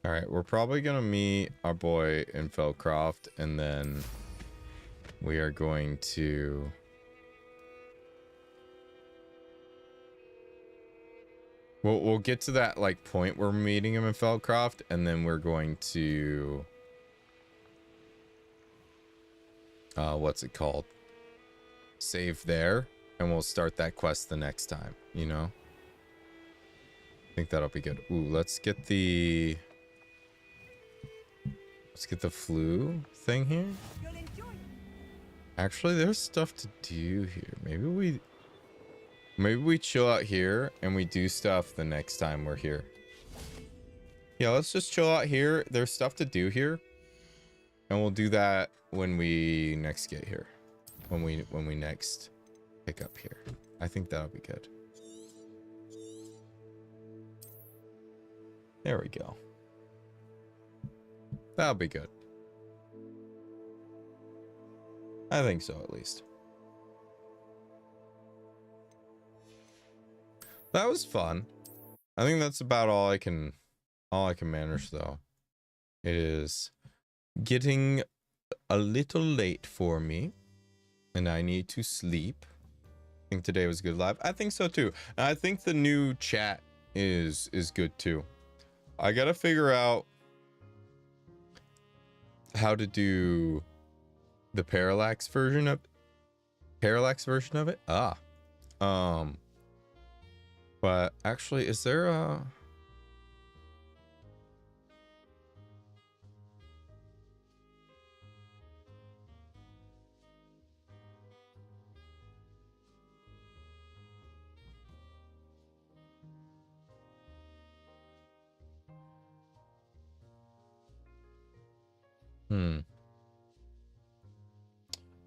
All right, we're probably gonna meet our boy in Feldcroft, and then we are going to we'll get to that like point where we're meeting him in Feldcroft, and then we're going to what's it called? Save there, and we'll start that quest the next time, you know? I think that'll be good. Ooh, let's get the flu thing here. Actually, there's stuff to do here. Maybe we chill out here and we do stuff the next time we're here. Yeah, let's just chill out here. There's stuff to do here. And we'll do that when we next get here. When we next pick up here. I think that'll be good. There we go. That'll be good. I think so, at least. That was fun. I think that's about all I can manage, though. It is getting a little late for me, and I need to sleep. I think today was good live. I think so too. And I think the new chat is good too. I gotta figure out how to do the parallax version of it. But actually, is there a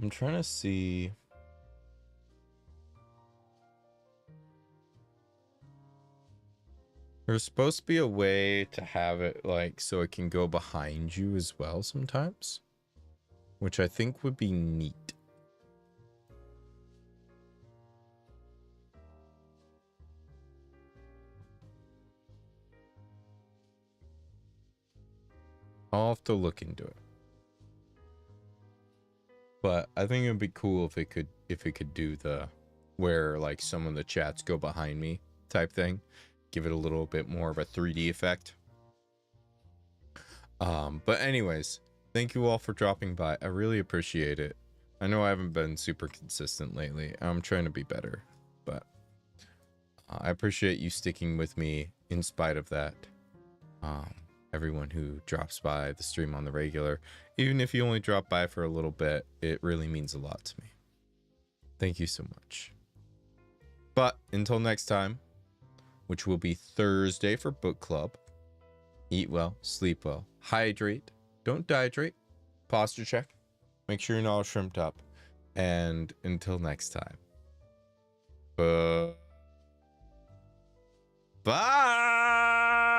I'm trying to see. There's supposed to be a way to have it like so it can go behind you as well sometimes, which I think would be neat. I'll have to look into it. But I think it would be cool if it could do the where like some of the chats go behind me type thing. Give it a little bit more of a 3D effect. But anyways, thank you all for dropping by. I really appreciate it. I know I haven't been super consistent lately. I'm trying to be better, but I appreciate you sticking with me in spite of that. Everyone who drops by the stream on the regular, even if you only drop by for a little bit, it really means a lot to me. Thank you so much. But until next time, which will be Thursday for book club, eat well, sleep well, hydrate, don't dehydrate, posture check, make sure you're not all shrimped up, and until next time, bye.